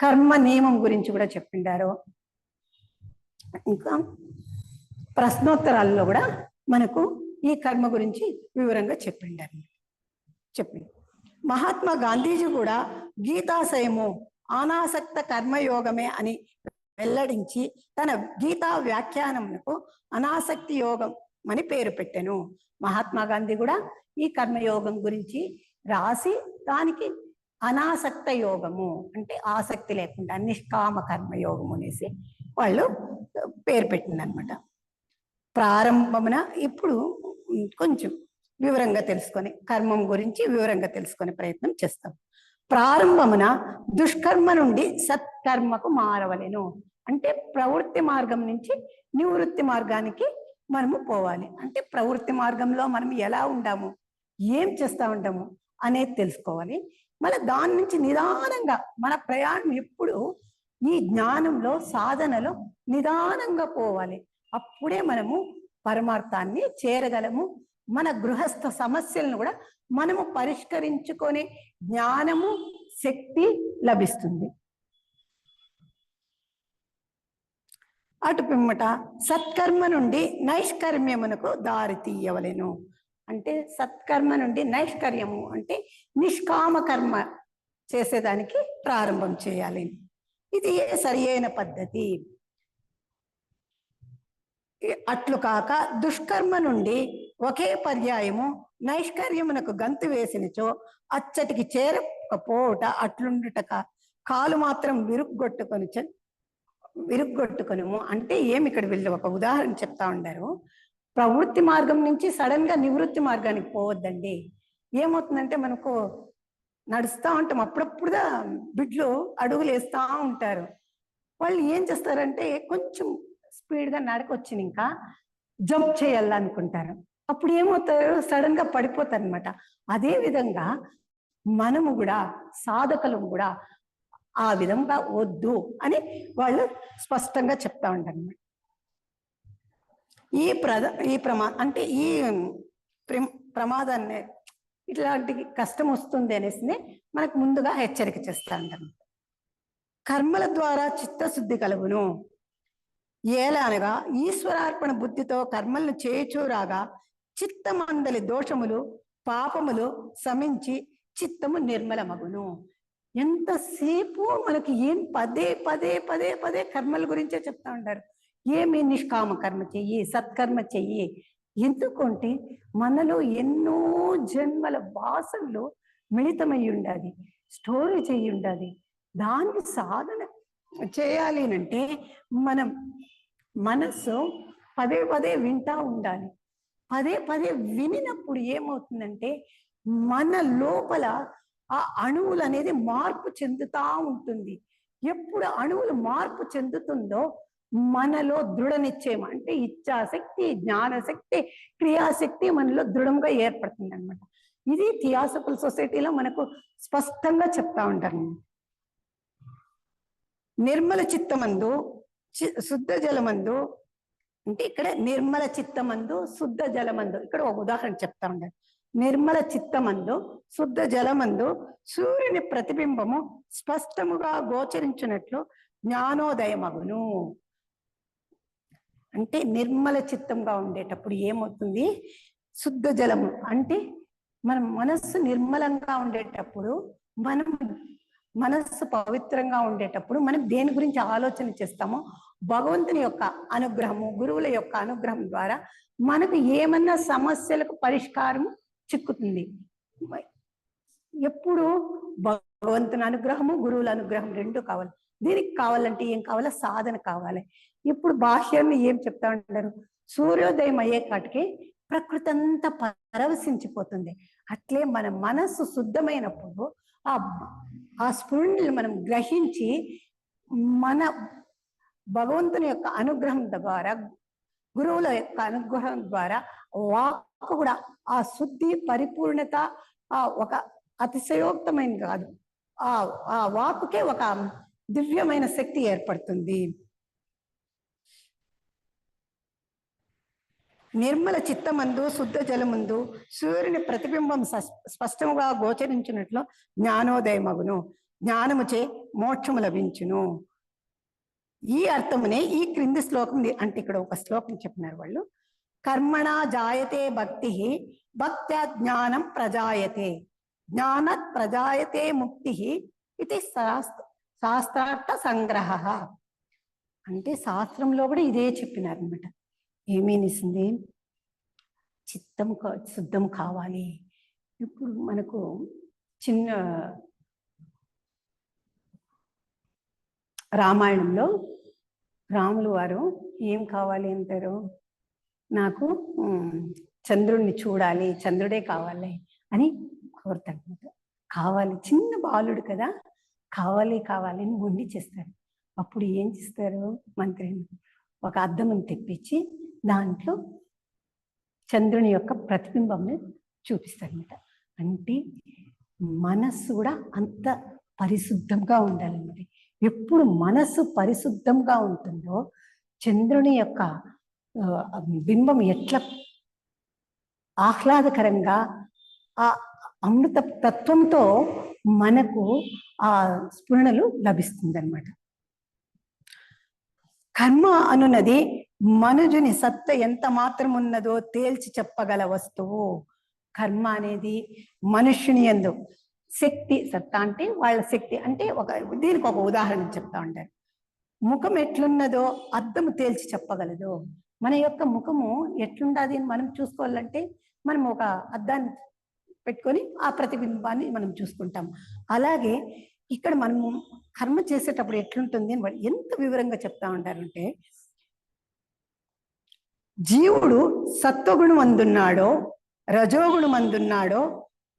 కర్మ నియమం గురించి కూడా చెప్పిండారు. ఇంకా ప్రశ్నోత్తరాల్లో కూడా మనకు ఈ కర్మ గురించి వివరంగా చెప్పిండారు. మహాత్మా గాంధీజీ కూడా గీతాశయము అనాసక్త కర్మయోగమే అని వెల్లడించి తన గీతా వ్యాఖ్యానమునకు అనాసక్తి యోగం అని పేరు పెట్టెను. మహాత్మా గాంధీ కూడా ఈ కర్మయోగం గురించి రాసి దానికి అనాసక్త యోగము అంటే ఆసక్తి లేకుండా నిష్కామ కర్మయోగము అనేసి వాళ్ళు పేరు పెట్టిందనమాట. ప్రారంభమున ఇప్పుడు కొంచెం వివరంగా తెలుసుకొని కర్మం గురించి వివరంగా తెలుసుకునే ప్రయత్నం చేస్తాం. ప్రారంభమున దుష్కర్మ నుండి సత్కర్మకు మారవలెను. అంటే ప్రవృత్తి మార్గం నుంచి నివృత్తి మార్గానికి మనము పోవాలి. అంటే ప్రవృత్తి మార్గంలో మనం ఎలా ఉండాము, ఏం చేస్తా ఉంటాము అనేది తెలుసుకోవాలి. మళ్ళీ దాని నుంచి నిదానంగా మన ప్రయాణం ఎప్పుడు ఈ జ్ఞానంలో సాధనలో నిదానంగా పోవాలి. అప్పుడే మనము పరమార్థాన్ని చేరగలము. మన గృహస్థ సమస్యలను కూడా మనము పరిష్కరించుకునే జ్ఞానము శక్తి లభిస్తుంది. అటు పిమ్మట సత్కర్మ నుండి నైష్కర్మ్యమునకు దారి తీయవలెను. అంటే సత్కర్మ నుండి నైష్కర్యము అంటే నిష్కామ కర్మ చేసేదానికి ప్రారంభం చేయాలి. ఇది సరి అయిన పద్ధతి. అట్లు కాక దుష్కర్మ నుండి ఒకే పర్యాయము నైష్కర్యమునకు గంతు వేసినచో అచ్చటికి చేరకపోవట అట్లుండుటక కాలు మాత్రం విరుగ్గొట్టుకొనుము. అంటే ఏమి ఇక్కడ వీళ్ళు ఒక ఉదాహరణ చెప్తా ఉండారు. ప్రవృత్తి మార్గం నుంచి సడన్ గా నివృత్తి మార్గానికి పోవద్దండి. ఏమవుతుందంటే మనకు నడుస్తూ ఉంటాం, అప్పుడప్పుడుగా బిడ్లు అడుగులు వేస్తూ ఉంటారు. వాళ్ళు ఏం చేస్తారంటే కొంచెం స్పీడ్గా నడకొచ్చిన ఇంకా జంప్ చేయాలనుకుంటారు. అప్పుడు ఏమవుతారు, సడన్ గా పడిపోతారు అనమాట. అదే విధంగా మనము కూడా సాధకులు కూడా ఆ విధంగా వద్దు అని వాళ్ళు స్పష్టంగా చెప్తా ఉంటారు అనమాట. ఈ ప్రమాదాన్ని ఇట్లాంటి కష్టం వస్తుంది అనేసి మనకు ముందుగా హెచ్చరిక చేస్తా ఉంటారు. కర్మల ద్వారా చిత్తశుద్ధి కలుగును. ఏలనగా ఈశ్వరార్పణ బుద్ధితో కర్మలను చేయుచూరాగా చిత్తమందలి దోషములు పాపములు శమించి చిత్తము నిర్మలమగును. ఎంతసేపు మనకి ఏం పదే పదే పదే పదే కర్మల గురించే చెప్తా ఉంటారు. ఏమి నిష్కామ కర్మ చెయ్యి, సత్కర్మ చెయ్యి. ఎందుకంటే మనలో ఎన్నో జన్మల వాసనలు మిళితమై ఉండాలి, స్టోరీ చెయ్యి ఉండాలి. దాన్ని సాధన చేయాలి అంటే మనం మనస్సు పదే పదే వింటా ఉండాలి. పదే పదే వినినప్పుడు ఏమవుతుందంటే మన లోపల ఆ అణువులు అనేది మార్పు చెందుతా ఉంటుంది. ఎప్పుడు అణువులు మార్పు చెందుతుందో మనలో దృఢ నిశ్చయం అంటే ఇచ్ఛాశక్తి, జ్ఞానశక్తి, క్రియాశక్తి మనలో దృఢంగా ఏర్పడుతుంది అనమాట. ఇది థియాసఫికల్ సొసైటీలో మనకు స్పష్టంగా చెప్తా ఉంటారు. నిర్మల చిత్తమందు శుద్ధ జలమందు అంటే ఇక్కడ నిర్మల చిత్తమందు శుద్ధ జలమందు ఇక్కడ ఒక ఉదాహరణ చెప్తా ఉంటారు. నిర్మల చిత్తమందు శుద్ధ జలమందు సూర్యుని ప్రతిబింబము స్పష్టముగా గోచరించినట్లు జ్ఞానోదయమగును. అంటే నిర్మల చిత్తంగా ఉండేటప్పుడు ఏమవుతుంది, శుద్ధ జలము అంటే మన మనస్సు నిర్మలంగా ఉండేటప్పుడు, మనం మనస్సు పవిత్రంగా ఉండేటప్పుడు మనం దేని గురించి ఆలోచన చేస్తామో భగవంతుని యొక్క అనుగ్రహము, గురువుల యొక్క అనుగ్రహం ద్వారా మనకు ఏమన్నా సమస్యలకు పరిష్కారం చిక్కుతుంది. ఎప్పుడు భగవంతుని అనుగ్రహము, గురువుల అనుగ్రహం రెండు కావాలి. దీనికి కావాలంటే ఏం కావాలా, సాధన కావాలి. ఇప్పుడు బాహ్యాన్ని ఏం చెప్తా ఉంటారు, సూర్యోదయం అయ్యే కాటికి ప్రకృతి అంతా పరవశించిపోతుంది. అట్లే మన మనస్సు శుద్ధమైనప్పుడు ఆ స్ఫురణలు మనం గ్రహించి మన భగవంతుని యొక్క అనుగ్రహం ద్వారా, గురువుల యొక్క అనుగ్రహం ద్వారా వాక్ కూడా ఆ శుద్ధి పరిపూర్ణత ఒక అతిశయోక్తమైన కాదు, ఆ వాక్కుకే ఒక దివ్యమైన శక్తి ఏర్పడుతుంది. నిర్మల చిత్తమందు శుద్ధ జలముందు సూర్యుని ప్రతిబింబం స్పష్టముగా గోచరించినట్లు జ్ఞానోదయమగును, జ్ఞానముచే మోక్షము లభించును. ఈ అర్థమునే ఈ క్రింది శ్లోకం, అంటే ఇక్కడ ఒక శ్లోకం చెప్పినారు వాళ్ళు. కర్మణ జాయతే భక్తి, భక్త్యా జ్ఞానం ప్రజాయతే, జ్ఞానత్ ప్రజాయతే ముక్తి ఇది శాస్త్రార్థ సంగ్రహ. అంటే శాస్త్రంలో కూడా ఇదే చెప్పినారు అనమాట. ఏమేనిసింది? చిత్తం శుద్ధం కావాలి. ఇప్పుడు మనకు చిన్న రామాయణంలో రాములు వారు ఏం కావాలి అంటారు? నాకు చంద్రుడిని చూడాలి, చంద్రుడే కావాలి అని కోరుతాడు. కావాలి, చిన్న బాలుడు కదా, కావాలి కావాలి అని మొండి చేస్తాడు. అప్పుడు ఏం చేస్తారు? మంత్రి ఒక అద్దం తెప్పించి దాంట్లో చంద్రుని యొక్క ప్రతిబింబంని చూపిస్తారనమాట. అంటే మనస్సు కూడా అంత పరిశుద్ధంగా ఉండాలన్నమాట. ఎప్పుడు మనస్సు పరిశుద్ధంగా ఉంటుందో చంద్రుని యొక్క బింబం ఎట్లా ఆహ్లాదకరంగా ఆ అమృత తత్వంతో మనకు ఆ స్ఫురణలు లభిస్తుంది అనమాట. కర్మ అనున్నది మనుజుని సత్త ఎంత మాత్రం ఉన్నదో తేల్చి చెప్పగల వస్తువు. కర్మ అనేది మనుష్యుని యందు శక్తి, సత్తా అంటే వాళ్ళ శక్తి. అంటే దీనికి ఒక ఉదాహరణ చెప్తా ఉంటారు. ముఖం ఎట్లున్నదో అద్దము తేల్చి చెప్పగలదు. మన యొక్క ముఖము ఎట్లుండాది అని మనం చూసుకోవాలంటే మనం ఒక అద్దాన్ని పెట్టుకొని ఆ ప్రతిబింబాన్ని మనం చూసుకుంటాం. అలాగే ఇక్కడ మనము కర్మ చేసేటప్పుడు ఎట్లుంటుంది అని వాళ్ళు ఎంత వివరంగా చెప్తా ఉంటారంటే, జీవుడు సత్వగుణం అందున్నాడో, రజోగుణం అందున్నాడో,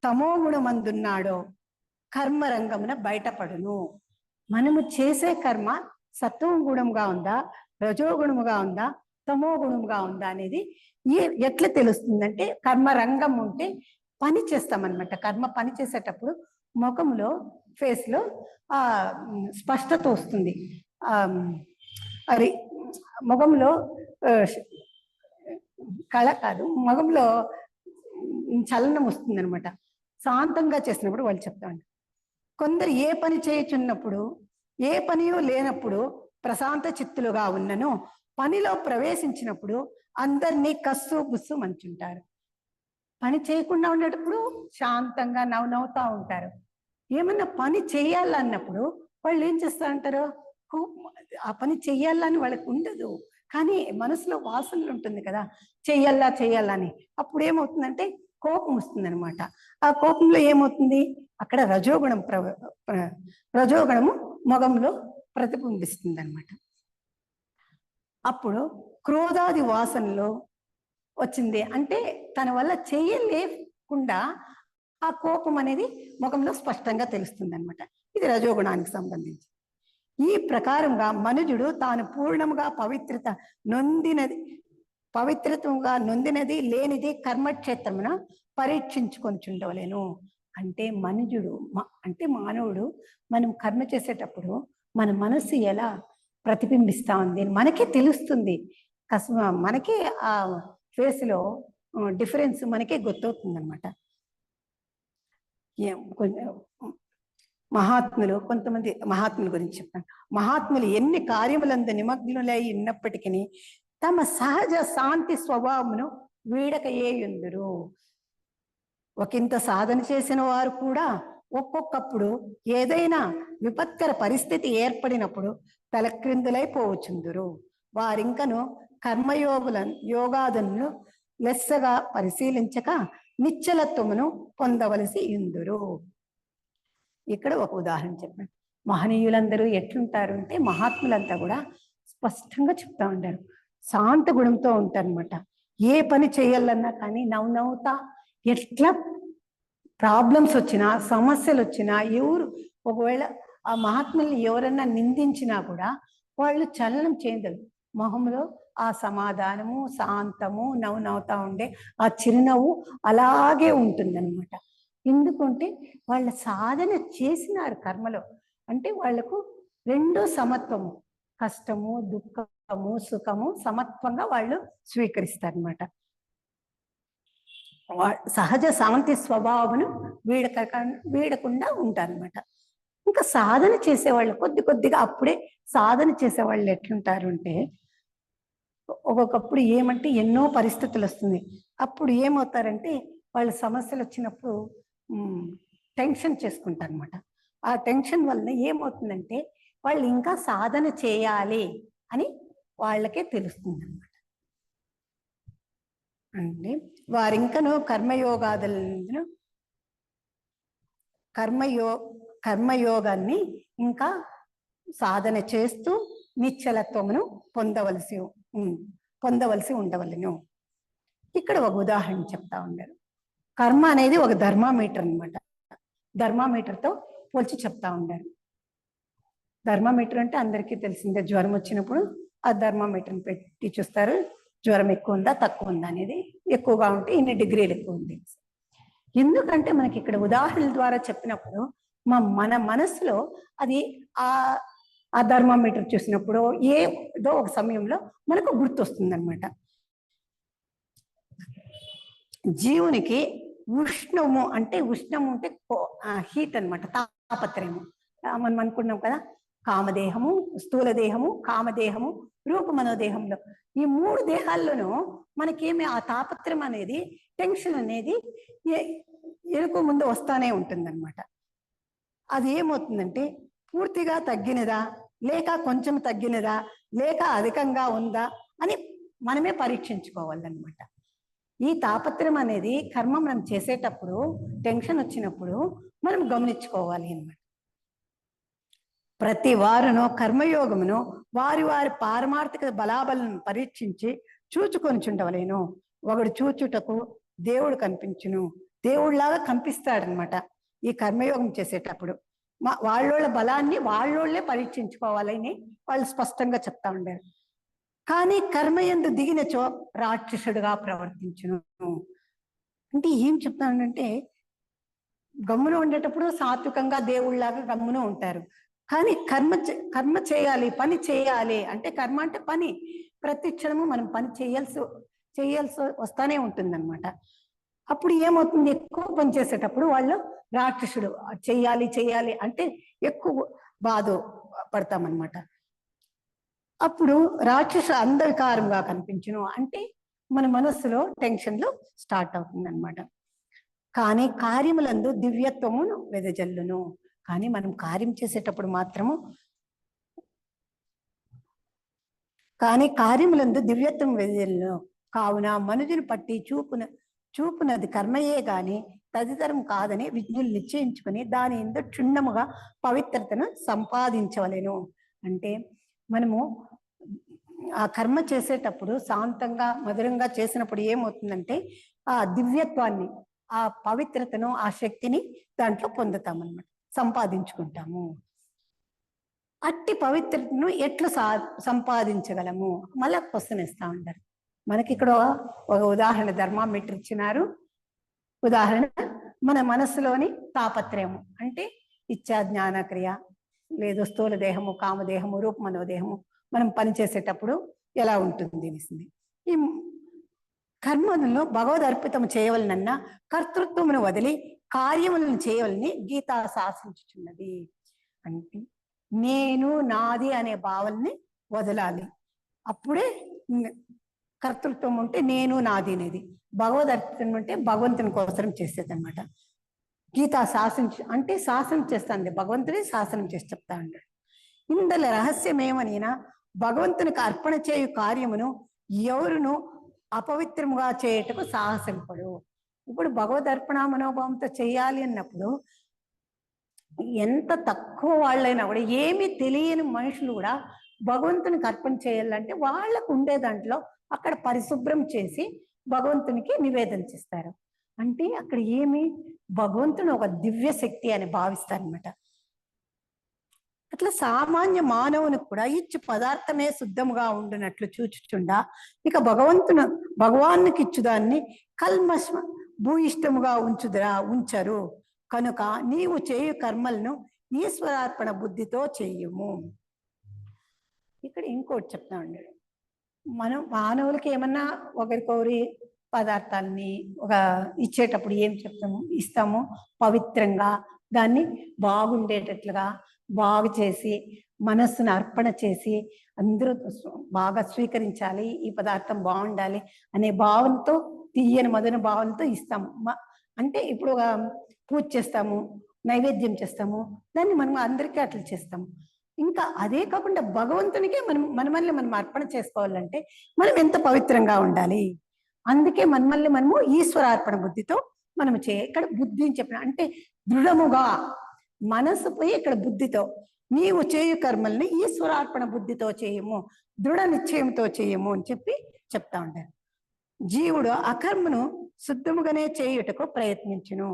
తమోగుణం అందున్నాడో కర్మరంగమున బయటపడును. మనము చేసే కర్మ సత్వం గుణంగా ఉందా, రజోగుణముగా ఉందా, తమో గుణంగా ఉందా అనేది ఎట్లా తెలుస్తుందంటే, కర్మరంగం ఉంటే పని చేస్తామన్నమాట. కర్మ పని చేసేటప్పుడు ముఖంలో, ఫేస్లో స్పష్టత వస్తుంది. అది ముఖంలో కళ కాదు, ముఖంలో చలనం వస్తుంది అనమాట. శాంతంగా చేసినప్పుడు వాళ్ళు చెప్తా ఉంటారు. కొందరు ఏ పని చేయుచున్నప్పుడు, ఏ పనియో లేనప్పుడు ప్రశాంత చిత్తులుగా ఉన్నను, పనిలో ప్రవేశించినప్పుడు అందరినీ కస్సు బుస్సు మంచుంటారు. పని చేయకుండా ఉండేటప్పుడు శాంతంగా నవ్వుతా ఉంటారు. ఏమన్నా పని చేయాలన్నప్పుడు వాళ్ళు ఏం చేస్తా అంటారు? ఆ పని చెయ్యాలని వాళ్ళకి ఉండదు, కానీ మనసులో వాసనలు ఉంటుంది కదా, చెయ్యాలని. అప్పుడు ఏమవుతుందంటే కోపం వస్తుంది అనమాట. ఆ కోపంలో ఏమవుతుంది? అక్కడ రజోగుణము మొగంలో ప్రతిబింబిస్తుంది అనమాట. అప్పుడు క్రోధాది వాసనలో వచ్చింది అంటే తన వల్ల చేయలేకుండా ఆ కోపం అనేది ముఖంలో స్పష్టంగా తెలుస్తుంది అనమాట. ఇది రజోగుణానికి సంబంధించి. ఈ ప్రకారంగా మనుజుడు తాను పూర్ణముగా పవిత్రత్వంగా నొందినది లేనిది కర్మక్షేత్రమున పరీక్షించుకొనిచుండవలేను. అంటే మనుజుడు అంటే మానవుడు మనం కర్మ చేసేటప్పుడు మన మనస్సు ఎలా ప్రతిబింబిస్తా ఉంది మనకే తెలుస్తుంది. మనకే ఆ ఫేస్లో డిఫరెన్స్ మనకే గుర్తవుతుంది అనమాట. కొంతమంది మహాత్ముల గురించి చెప్తాను. మహాత్ములు ఎన్ని కార్యములందు నిమగ్నులై ఉన్నప్పటికీ తమ సహజ శాంతి స్వభావమును వీడకయేయుందురు. ఒకంత సాధన చేసిన వారు కూడా ఒక్కొక్కప్పుడు ఏదైనా విపత్కర పరిస్థితి ఏర్పడినప్పుడు తలక్రిందులైపోవచ్చుందురు. వారింకను యోగాదులను లెస్సగా పరిశీలించక నిశ్చలత్వమును పొందవలసి ఉందురు. ఇక్కడ ఒక ఉదాహరణ చెప్పాను. మహనీయులందరూ ఎట్లుంటారు అంటే, మహాత్ములంతా కూడా స్పష్టంగా చెప్తా ఉంటారు. శాంత గుణంతో ఉంటారనమాట. ఏ పని చేయాలన్నా కానీ నవ్వుతా, ఎట్లా ప్రాబ్లమ్స్ వచ్చినా, సమస్యలు వచ్చినా, ఒకవేళ ఆ మహాత్ముల్ని ఎవరన్నా నిందించినా కూడా వాళ్ళు చలనం చేయగలరు. మొహంలో ఆ సమాధానము, శాంతము, నవ్వుతా ఉండే ఆ చిరునవ్వు అలాగే ఉంటుందన్నమాట. ఎందుకంటే వాళ్ళ సాధన చేసినారు కర్మలో. అంటే వాళ్లకు రెండు సమత్వము, కష్టము దుఃఖము సుఖము సమత్వంగా వాళ్ళు స్వీకరిస్తారనమాట. సహజ శాంతి స్వభావమును వీడకుండా ఉంటారనమాట. ఇంకా సాధన చేసేవాళ్ళు కొద్దిగా అప్పుడే సాధన చేసేవాళ్ళు ఎట్లుంటారు అంటే, ఒక్కొక్కప్పుడు ఏమంటే ఎన్నో పరిస్థితులు వస్తుంది. అప్పుడు ఏమవుతారంటే వాళ్ళ సమస్యలు వచ్చినప్పుడు టెన్షన్ చేసుకుంటారు అనమాట. ఆ టెన్షన్ వలన ఏమవుతుందంటే వాళ్ళు ఇంకా సాధన చేయాలి అని వాళ్ళకే తెలుస్తుంది అనమాట. అంటే వారింకను కర్మయోగాన్ని ఇంకా సాధన చేస్తూ నిశ్చలత్వమును పొందవలసి ఉండవలను. ఇక్కడ ఒక ఉదాహరణ చెప్తా ఉన్నారు. కర్మ అనేది ఒక థర్మామీటర్ అనమాట. థర్మామీటర్తో పోల్చి చెప్తా ఉన్నారు. థర్మామీటర్ అంటే అందరికీ తెలిసిందే. జ్వరం వచ్చినప్పుడు ఆ థర్మామీటర్ని పెట్టి చూస్తారు, జ్వరం ఎక్కువ ఉందా తక్కువ ఉందా అనేది. ఎక్కువగా ఉంటే ఇన్ని డిగ్రీలు ఎక్కువ ఉంది. ఎందుకంటే మనకి ఇక్కడ ఉదాహరణల ద్వారా చెప్పినప్పుడు మన మనసులో అది ఆ థర్మామీటర్ చూసినప్పుడు ఏదో ఒక సమయంలో మనకు గుర్తొస్తుంది అనమాట. జీవునికి ఉష్ణము అంటే హీట్ అనమాట, తాపత్రయము. మనం అనుకున్నాం కదా, కామదేహము, స్థూల దేహము, కామదేహము, రూప మనోదేహంలో ఈ 3 దేహాల్లోనూ మనకేమి ఆ తాపత్రయం అనేది, టెన్షన్ అనేది ఎనుక ముందు వస్తానే ఉంటుందన్నమాట. అది ఏమవుతుందంటే పూర్తిగా తగ్గినదా, లేక కొంచెం తగ్గినదా, లేక అధికంగా ఉందా అని మనమే పరీక్షించుకోవాలన్నమాట. ఈ తాపత్రయం అనేది కర్మ మనం చేసేటప్పుడు టెన్షన్ వచ్చినప్పుడు మనం గమనించుకోవాలి అన్నమాట. ప్రతి వారును కర్మయోగమును వారి పారమార్థిక బలాబలను పరీక్షించి చూచుకొని చుండవలేను. ఒకడు చూచుటకు దేవుడు కనిపించును, దేవుడిలాగా కనిపిస్తాడనమాట. ఈ కర్మయోగం చేసేటప్పుడు వాళ్ళ బలాన్ని వాళ్ళే పరీక్షించుకోవాలని వాళ్ళు స్పష్టంగా చెప్తా ఉండారు. కానీ కర్మయందు దిగినచో రాక్షసుడుగా ప్రవర్తించును. అంటే ఏం చెప్తానంటే, గమ్మున ఉండేటప్పుడు సాత్వికంగా దేవుళ్ళలాగా గమ్మున ఉంటారు. కానీ కర్మ చేయాలి, పని చేయాలి అంటే, కర్మ అంటే పని. ప్రతి క్షణము మనం పని చేయాల్సి వస్తానే ఉంటుందన్నమాట. అప్పుడు ఏమవుతుంది, ఎక్కువ పని చేసేటప్పుడు వాళ్ళు రాక్షసుడు చెయ్యాలి అంటే ఎక్కువ బాధ పడతామన్నమాట. అప్పుడు రాక్షస అంధవికారంగా కనిపించును అంటే మన మనస్సులో టెన్షన్లు స్టార్ట్ అవుతుంది అనమాట. కానీ కార్యములందు దివ్యత్వమును వెదజల్లును. కానీ మనం కార్యం చేసేటప్పుడు మాత్రము దివ్యత్వం వెదజల్లును. కావున మనుజుని పట్టి చూపునది కర్మయే గాని తదితరం కాదని విజ్ఞులు నిశ్చయించుకుని దాని ఎందు క్షుణ్ణముగా పవిత్రతను సంపాదించవలెను. అంటే మనము ఆ కర్మ చేసేటప్పుడు శాంతంగా మధురంగా చేసినప్పుడు ఏమవుతుందంటే ఆ దివ్యత్వాన్ని, ఆ పవిత్రతను, ఆ శక్తిని దాంట్లో పొందుతామన్నమాట, సంపాదించుకుంటాము. అట్టి పవిత్రతను ఎట్లా సంపాదించగలము? మళ్ళా క్వశ్చన్ ఇస్తా ఉంటారు. మనకి ఇక్కడ ఒక ఉదాహరణ థర్మామీటర్ ఇచ్చినారు. ఉదాహరణ మన మనసులోని తాపత్రయము అంటే ఇచ్చా జ్ఞానక్రియ, లేదు స్థూల దేహము, కామదేహము, రూప మనోదేహము మనం పనిచేసేటప్పుడు ఎలా ఉంటుంది అనేసింది. ఈ కర్మలను భగవద్ అర్పితం చేయవలనన్నా కర్తృత్వమును వదిలి కార్యములను చేయవలని గీత శాసించుచున్నది. అంటే నేను నాది అనే భావనని వదలాలి. అప్పుడే కర్తృత్వం ఉంటే నేను నాది అనేది, భగవద్ అర్పితం అంటే భగవంతుని కోసం చేసేది అనమాట. గీత శాసనం చేస్తాంది, భగవంతుడే శాసనం చేసి చెప్తా ఉంటాడు. ఇందులో రహస్యం ఏమనినా భగవంతునికి అర్పణ చేయు కార్యమును ఎవరును అపవిత్రముగా చేయటకు సాహసింపడు. ఇప్పుడు భగవద్ అర్పణ మనోభావంతో చేయాలి అన్నప్పుడు ఎంత తక్కువ వాళ్ళైనా కూడా, ఏమీ తెలియని మనుషులు కూడా భగవంతునికి అర్పణ చేయాలంటే వాళ్ళకు ఉండే దాంట్లో అక్కడ పరిశుభ్రం చేసి భగవంతునికి నివేదన చేస్తారు. అంటే అక్కడ ఏమి భగవంతుని ఒక దివ్య శక్తి అని భావిస్తారనమాట. అట్లా సామాన్య మానవునికి కూడా ఇచ్చు పదార్థమే శుద్ధముగా ఉండునట్లు చూచుచుండా ఇక భగవానికి ఇచ్చుదాన్ని కల్మష భూయిష్టముగా ఉంచరు కనుక నీవు చేయు కర్మలను ఈశ్వరార్పణ బుద్ధితో చెయ్యము. ఇక్కడ ఇంకోటి చెప్తా ఉండాడు, మనం మానవులకి ఏమన్నా ఒకరికొకరి పదార్థాలని ఒక ఇచ్చేటప్పుడు ఏం చెప్తాము, ఇస్తాము పవిత్రంగా, దాన్ని బాగుండేటట్లుగా బాగు చేసి మనస్సును అర్పణ చేసి అందరూ బాగా స్వీకరించాలి, ఈ పదార్థం బాగుండాలి అనే భావంతో, తీయని మధున భావంతో ఇస్తాము. అంటే ఇప్పుడు పూజ చేస్తాము, నైవేద్యం చేస్తాము, దాన్ని మనం అందరికీ అట్లా చేస్తాము. ఇంకా అదే కాకుండా భగవంతునికే మనమల్ని మనం అర్పణ చేసుకోవాలంటే మనం ఎంత పవిత్రంగా ఉండాలి. అందుకే మనము ఈశ్వరార్పణ బుద్ధితో మనం ఇక్కడ బుద్ధి అని చెప్పిన అంటే దృఢముగా మనసు పోయి ఇక్కడ బుద్ధితో నీవు చేయు కర్మల్ని ఈశ్వరార్పణ బుద్ధితో చేయము, దృఢ నిశ్చయంతో చేయము అని చెప్తా ఉంటారు. జీవుడు ఆ కర్మను శుద్ధముగానే చేయుటకు ప్రయత్నించును.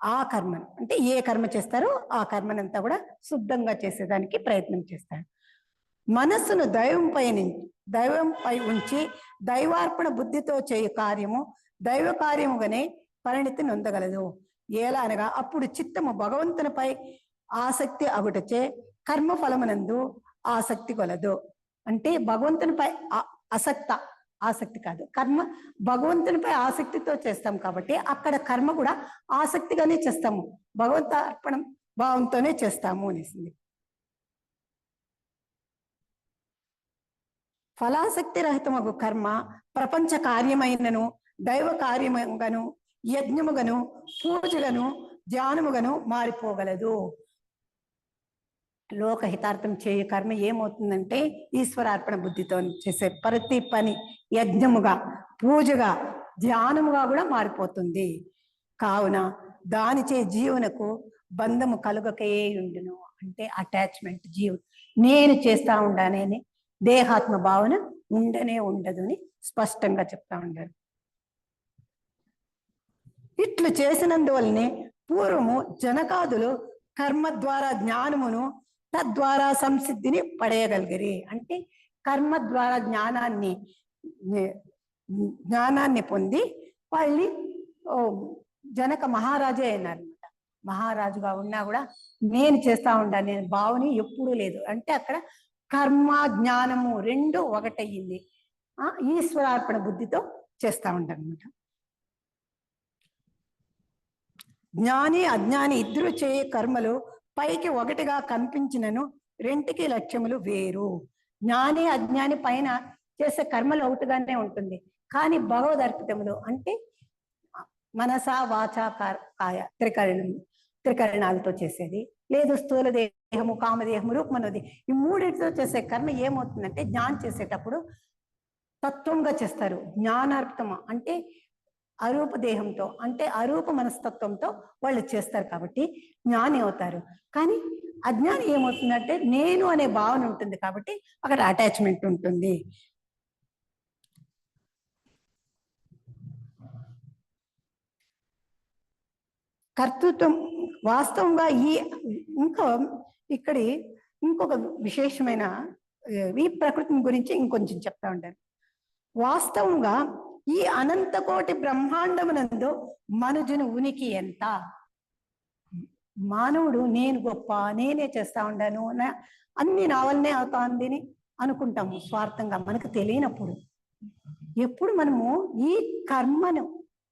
ఆ కర్మను అంటే ఏ కర్మ చేస్తారో ఆ కర్మనంతా కూడా శుద్ధంగా చేసేదానికి ప్రయత్నం చేస్తాడు. మనస్సును దైవంపై ఉంచి దైవార్పణ బుద్ధితో చేయు కార్యము దైవ కార్యముగానే పరిణితి నొందగలదు. ఎలా అనగా అప్పుడు చిత్తము భగవంతునిపై ఆసక్తి అగుటచే కర్మ ఫలమునందు ఆసక్తి కొలదు. అంటే భగవంతునిపై ఆసక్తి కాదు, కర్మ భగవంతునిపై ఆసక్తితో చేస్తాం కాబట్టి అక్కడ కర్మ కూడా ఆసక్తిగానే చేస్తాము, భగవంత అర్పణం భావంతోనే చేస్తాము అనేసింది. ఫలాసక్తి రహితమగు కర్మ ప్రపంచ కార్యమైనను దైవ కార్యముగాను యజ్ఞముగను పూజగను ధ్యానముగను మారిపోగలదు. లోకహితార్థం చేయు కర్మ ఏమవుతుందంటే ఈశ్వరార్పణ బుద్ధితో చేసే ప్రతి పని యజ్ఞముగా పూజగా ధ్యానముగా కూడా మారిపోతుంది. కావున దానిచే జీవునకు బంధము కలుగకే ఉండును. అంటే అటాచ్మెంట్, నేను చేస్తా ఉండానని దేహాత్మ భావన ఉండనే ఉండదు అని స్పష్టంగా చెప్తా ఉండారు. ఇట్లు చేసినందువల్లనే పూర్వము జనకాదులు కర్మ ద్వారా జ్ఞానమును తద్వారా సంసిద్ధిని పడేయగలిగిరి. అంటే కర్మ ద్వారా జ్ఞానాన్ని పొంది వాళ్ళని జనక మహారాజే అయినారనమాట. మహారాజుగా ఉన్నా కూడా నేను చేస్తా ఉంటాను నేను భావన ఎప్పుడూ లేదు. అంటే అక్కడ కర్మ జ్ఞానము రెండు ఒకటయ్యింది. ఈశ్వరార్పణ బుద్ధితో చేస్తా ఉంటాను అనమాట. జ్ఞాని అజ్ఞాని ఇద్దరు చేయే కర్మలు పైకి ఒకటిగా కనిపించినను రెంటికి లక్ష్యములు వేరు. జ్ఞాని అజ్ఞాని పైన చేసే కర్మలు ఒకటిగానే ఉంటుంది, కానీ భగవద్ అర్పితములు అంటే మనస వాచ కాయ త్రికరణాలతో చేసేది, లేదు స్థూల దేహము కామదేహము రూపమనోది, ఈ మూడింటితో చేసే కర్మ ఏమవుతుందంటే జ్ఞానం చేసేటప్పుడు తత్వంగా చేస్తారు. జ్ఞానార్పితము అంటే అరూప దేహంతో అంటే అరూప మనస్తత్వంతో వాళ్ళు చేస్తారు కాబట్టి జ్ఞాని అవుతారు. కానీ అజ్ఞాని ఏమవుతుందంటే నేను అనే భావన ఉంటుంది కాబట్టి అక్కడ అటాచ్మెంట్ ఉంటుంది. కర్తృత్వం వాస్తవంగా ఇంకొక విశేషమైన ఈ ప్రకృతిని గురించి ఇంకొంచెం చెప్తా ఉంటారు. వాస్తవంగా ఈ అనంతకోటి బ్రహ్మాండమునందు మనుజుని ఉనికి ఎంత? మానవుడు నేను గొప్ప, నేనే చేస్తా ఉండాను, అన్ని నా వల్లనే అవుతాంది అనుకుంటాము స్వార్థంగా, మనకు తెలియనప్పుడు. ఎప్పుడు మనము ఈ కర్మను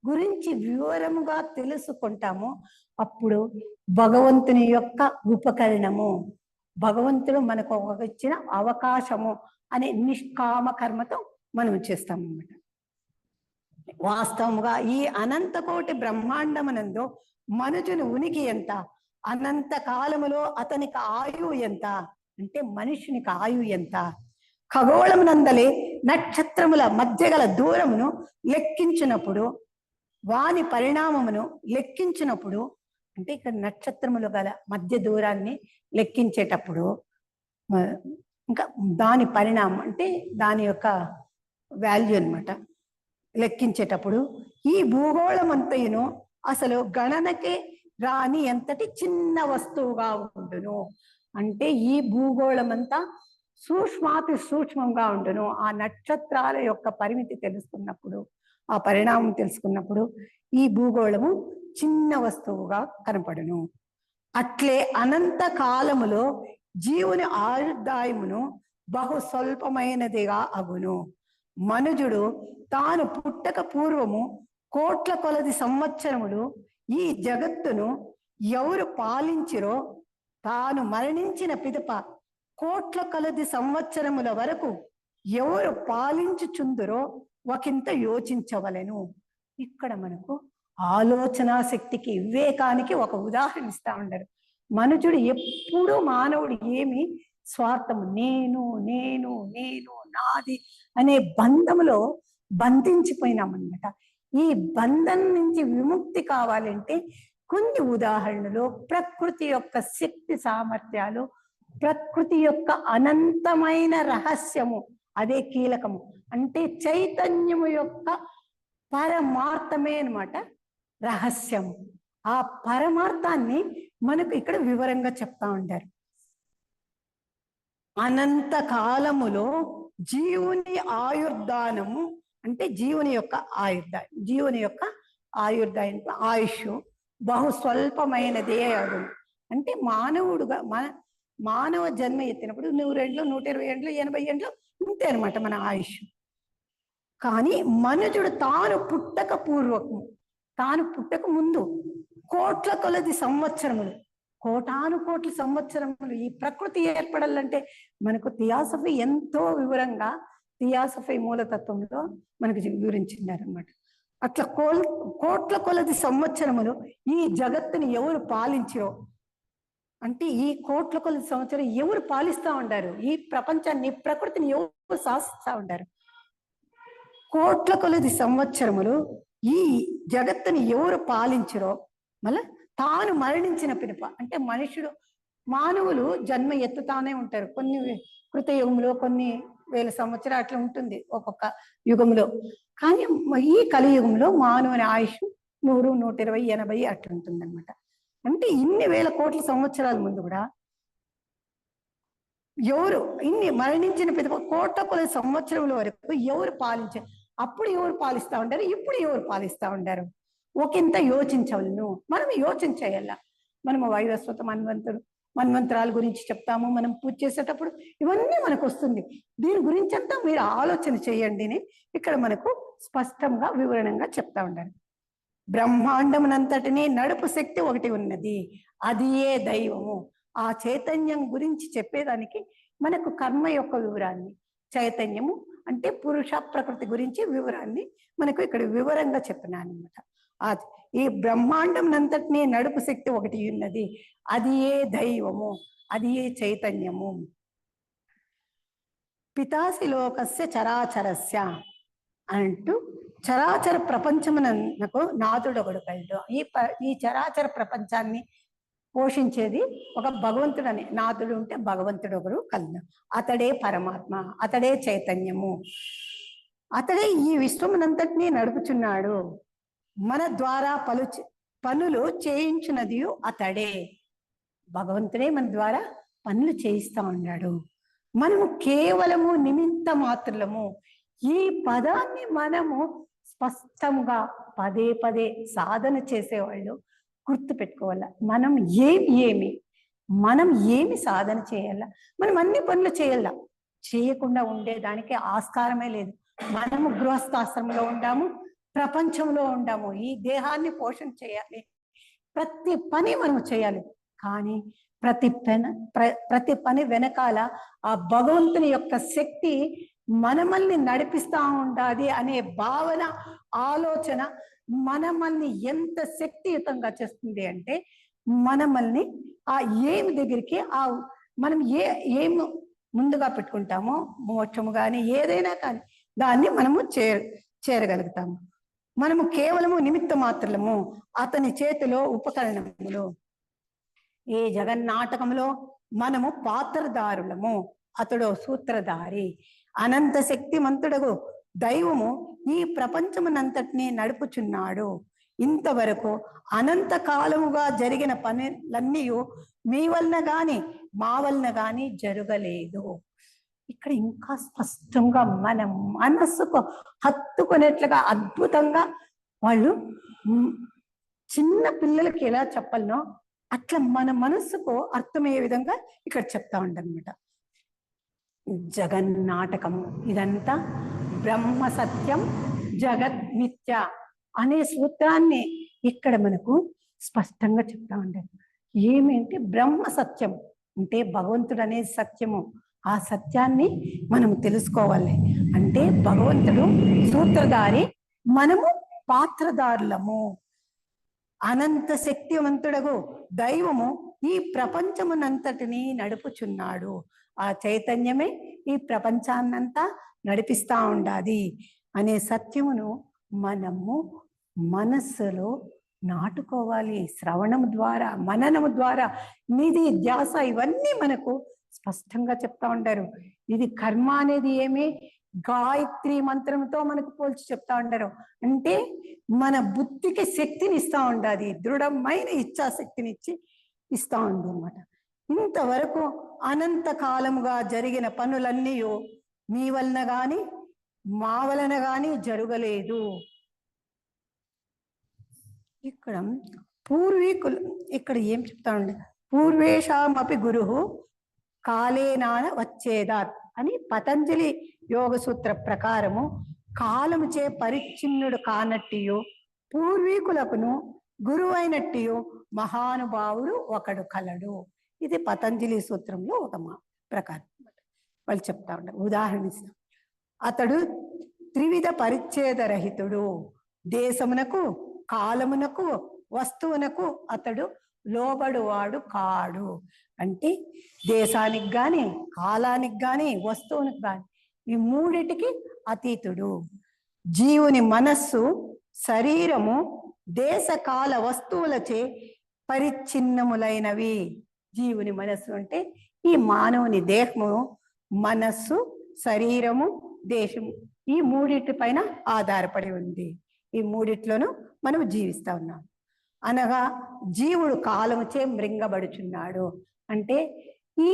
గురించి వివరముగా తెలుసుకుంటామో అప్పుడు భగవంతుని యొక్క ఉపకరణము, భగవంతుడు మనకు ఇచ్చిన అవకాశము అనే నిష్కామ కర్మతో మనం చేస్తాం అన్నమాట. వాస్తవంగా ఈ అనంతకోటి బ్రహ్మాండమునందు మనుజుని ఉనికి ఎంత? అనంత కాలములో అతనికి ఆయువు ఎంత? అంటే మనుషునికి ఆయువు ఎంత? ఖగోళమునందలి నక్షత్రముల మధ్య గల దూరమును లెక్కించినప్పుడు, వాని పరిణామమును లెక్కించినప్పుడు, అంటే ఇక్కడ నక్షత్రములు గల మధ్య దూరాన్ని లెక్కించేటప్పుడు ఇంకా దాని పరిణామం అంటే దాని యొక్క వాల్యూ అన్నమాట. లెక్కించేటప్పుడు ఈ భూగోళం అంతయును అసలు గణనకే రాని ఎంతటి చిన్న వస్తువుగా ఉండును. అంటే ఈ భూగోళం అంతా సూక్ష్మాతి సూక్ష్మంగా ఉండును. ఆ నక్షత్రాల యొక్క పరిమితి తెలుసుకున్నప్పుడు, ఆ పరిణామం తెలుసుకున్నప్పుడు ఈ భూగోళము చిన్న వస్తువుగా కనపడును. అట్లే అనంత కాలములో జీవుని ఆయుర్దాయమును బహు స్వల్పమైనదిగా అగును. మనుజుడు తాను పుట్టక పూర్వము కోట్ల కొలది సంవత్సరములు ఈ జగత్తును ఎవరు పాలించిరో, తాను మరణించిన పిదప కోట్ల కొలది సంవత్సరముల వరకు ఎవరు పాలించుచుందురో ఒకంత యోచించవలెను. ఇక్కడ మనకు ఆలోచన శక్తికి, వివేకానికి ఒక ఉదాహరణ ఇస్తా ఉండరు. మనుషుడు ఎప్పుడు మానవుడు ఏమి స్వార్థము, నేను నేను నేను నాది అనే బంధములో బంధించిపోయినామన్నమాట. ఈ బంధం నుంచి విముక్తి కావాలంటే కొన్ని ఉదాహరణలు, ప్రకృతి యొక్క శక్తి సామర్థ్యాలు, ప్రకృతి యొక్క అనంతమైన రహస్యము, అదే కీలకము. అంటే చైతన్యము యొక్క పరమార్థమే అన్నమాట రహస్యం. ఆ పరమార్థాన్ని మనకు ఇక్కడ వివరంగా చెప్తా ఉంటారు. అనంత కాలములో జీవుని ఆయుర్దానము అంటే జీవుని యొక్క ఆయుర్దాయం, జీవుని యొక్క ఆయుర్దాయం ఆయుష్ బహు స్వల్పమైనదే అగును. అంటే మానవుడుగా మానవ జన్మ ఎత్తినప్పుడు 100 ఏండ్లు, 120 ఏండ్లు, 80 ఏండ్లు ఇంతే అనమాట మన ఆయుష్. కానీ మనుజుడు తాను పుట్టక పూర్వకము, తాను పుట్టక ముందు కోట్ల కొలది సంవత్సరములు, కోటాను కోట్ల సంవత్సరములు ఈ ప్రకృతి ఏర్పడాలంటే మనకు థియాసఫీ ఎంతో వివరంగా థియాసఫీ మూలతత్వంలో మనకు వివరించినారనమాట. అట్లా కోట్ల కొలది సంవత్సరములు ఈ జగత్తుని ఎవరు పాలించారో, అంటే ఈ కోట్ల కొలది సంవత్సరం ఎవరు పాలిస్తా ఉంటారు, ఈ ప్రపంచాన్ని ప్రకృతిని ఎవరు శాసిస్తా ఉంటారు. కోట్ల కొలది సంవత్సరములు ఈ జగత్తుని ఎవరు పాలించరో, మళ్ళా తాను మరణించిన పిదప, అంటే మనుషుడు మానవులు జన్మ ఎత్తుతానే ఉంటారు. కొన్ని కృతయుగంలో కొన్ని వేల సంవత్సరాలు అట్లా ఉంటుంది ఒక్కొక్క యుగంలో. కానీ ఈ కలియుగంలో మానవుని ఆయుష్ 100, 120, 80 అట్లా ఉంటుంది అనమాట. అంటే ఇన్ని వేల కోట్ల సంవత్సరాల ముందు కూడా ఎవరు ఇన్ని మరణించిన పిదప కోట్ల కొలది సంవత్సరముల వరకు ఎవరు పాలించారు, అప్పుడు ఎవరు పాలిస్తా ఉంటారు, ఇప్పుడు ఎవరు పాలిస్తా ఉంటారు, ఒకంత యోచించవలను. మనం యోచించేయాల. మనము వైవస్వత మన్వంతరాల గురించి చెప్తాము, మనం పూజ చేసేటప్పుడు ఇవన్నీ మనకు వస్తుంది. దీని గురించి అంతా మీరు ఆలోచన చేయండి అని ఇక్కడ మనకు స్పష్టంగా వివరణంగా చెప్తా ఉంటారు. బ్రహ్మాండమునంతటినీ నడుపు శక్తి ఒకటి ఉన్నది, అది ఏ దైవము. ఆ చైతన్యం గురించి చెప్పేదానికి మనకు కర్మ యొక్క వివరాన్ని, చైతన్యము అంటే పురుష ప్రకృతి గురించి వివరాన్ని మనకు ఇక్కడ వివరంగా చెప్పినాను అనమాట. ఈ బ్రహ్మాండం అంతటినీ నడుపు శక్తి ఒకటి ఉన్నది, అది ఏ దైవము, అది ఏ చైతన్యము. పితాసి లోకస్య చరాచరస్య అంటూ చరాచర ప్రపంచమునకు నాథుడు ఒకడు కలడు. ఈ చరాచర ప్రపంచాన్ని పోషించేది ఒక భగవంతుడు అని, నాథుడు ఉంటే భగవంతుడు ఒకడు కలడు. అతడే పరమాత్మ, అతడే చైతన్యము, అతడే ఈ విశ్వమునంతటినీ నడుపుచున్నాడు. మన ద్వారా పనులు చేయించినది అతడే. భగవంతుడే మన ద్వారా పనులు చేయిస్తా ఉన్నాడు. మనము కేవలము నిమిత్త మాత్రము. ఈ పదాన్ని మనము స్పష్టంగా పదే పదే సాధన చేసేవాళ్ళు గుర్తు పెట్టుకోవాల. మనం ఏమి సాధన చేయాల, మనం అన్ని పనులు చేయాల. చేయకుండా ఉండేదానికి ఆస్కారమే లేదు. మనము గృహస్థాశ్రమంలో ఉండాము, ప్రపంచంలో ఉండాము, ఈ దేహాన్ని పోషణ చేయాలి, ప్రతి పని మనము చేయాలి. కానీ ప్రతి పని వెనకాల ఆ భగవంతుని యొక్క శక్తి మనమల్ని నడిపిస్తా ఉండాలి అనే భావన, ఆలోచన మనమల్ని ఎంత శక్తియుతంగా చేస్తుంది అంటే, మనమల్ని ఆ ఏమి దగ్గరికి మనం ఏమి ముందుగా పెట్టుకుంటామో, మోక్షము కానీ ఏదైనా కానీ దాన్ని మనము చేరగలుగుతాము. మనము కేవలము నిమిత్త మాత్రము, అతని చేతిలో ఉపకరణములు. ఈ జగన్నాటకంలో మనము పాత్రదారులము, అతడు సూత్రధారి. అనంత శక్తిమంతుడగు దైవము ఈ ప్రపంచమునంతటినీ నడుపుచున్నాడు. ఇంతవరకు అనంత కాలముగా జరిగిన పనులన్నీ మీ వలన గాని మా వలన గాని జరగలేదు. ఇక్కడ ఇంకా స్పష్టంగా మన మనస్సుకు హత్తుకునేట్లుగా అద్భుతంగా వాళ్ళు చిన్న పిల్లలకి ఎలా చెప్పాలనో అట్లా మన మనస్సుకు అర్థమయ్యే విధంగా ఇక్కడ చెప్తా ఉండనమాట. జగన్నాటకము ఇదంతా బ్రహ్మ సత్యం జగత్ మిథ్య అనే సూత్రాన్ని ఇక్కడ మనకు స్పష్టంగా చెప్తా ఉండేది. ఏమేంటి బ్రహ్మ సత్యం అంటే భగవంతుడు అనేది సత్యము. ఆ సత్యాన్ని మనం తెలుసుకోవాలి. అంటే భగవంతుడు సూత్రధారి, మనము పాత్రధారులము. అనంత శక్తివంతుడగు దైవము ఈ ప్రపంచమునంతటిని నడుపుచున్నాడు. ఆ చైతన్యమే ఈ ప్రపంచాన్నంతా నడిపిస్తా ఉండాది అనే సత్యమును మనము మనస్సులో నాటుకోవాలి. శ్రవణము ద్వారా, మననము ద్వారా, నిధి ధ్యాస ఇవన్నీ మనకు స్పష్టంగా చెప్తా ఉంటారు. ఇది కర్మ అనేది ఏమి గాయత్రి మంత్రంతో మనకు పోల్చి చెప్తా ఉంటారు. అంటే మన బుద్ధికి శక్తిని ఇస్తా ఉండాలి, దృఢమైన ఇచ్ఛాశక్తిని ఇస్తా ఉంది అనమాట. ఇంతవరకు అనంత కాలముగా జరిగిన పనులన్నీ మీ వలన గాని మా వలన గాని జరగలేదు. ఇక్కడ పూర్వీకులు ఇక్కడ ఏం చెప్తా ఉండే, పూర్వేషామపి గురువు కాలేనాన వచ్చేదాత్ అని పతంజలి యోగ సూత్ర ప్రకారము కాలముచే పరిచ్ఛిన్నుడు కానట్టియో పూర్వీకులకును గురువైనట్టియో మహానుభావుడు ఒకడు కలడు. ఇది పతంజలి సూత్రంలో ఒక ప్రకారం వాళ్ళు చెప్తా ఉంటారు. ఉదాహరణ ఇస్తాం. అతడు త్రివిధ పరిచ్ఛేదరహితుడు, దేశమునకు కాలమునకు వస్తువునకు అతడు లోబడువాడు కాడు. అంటే దేశానికి గాని కాలానికి గాని వస్తువునికి గాని ఈ మూడిటికి అతీతుడు. జీవుని మనస్సు శరీరము దేశ కాల వస్తువులచే పరిచ్ఛిన్నములైనవి. జీవుని మనస్సు అంటే ఈ మానవుని దేహము, మనస్సు, శరీరము, దేశము ఈ మూడిటి పైన ఆధారపడి ఉంది. ఈ మూడిట్లోనూ మనం జీవిస్తా ఉన్నాం. అనగా జీవుడు కాలముచే మృంగబడుచున్నాడు. అంటే ఈ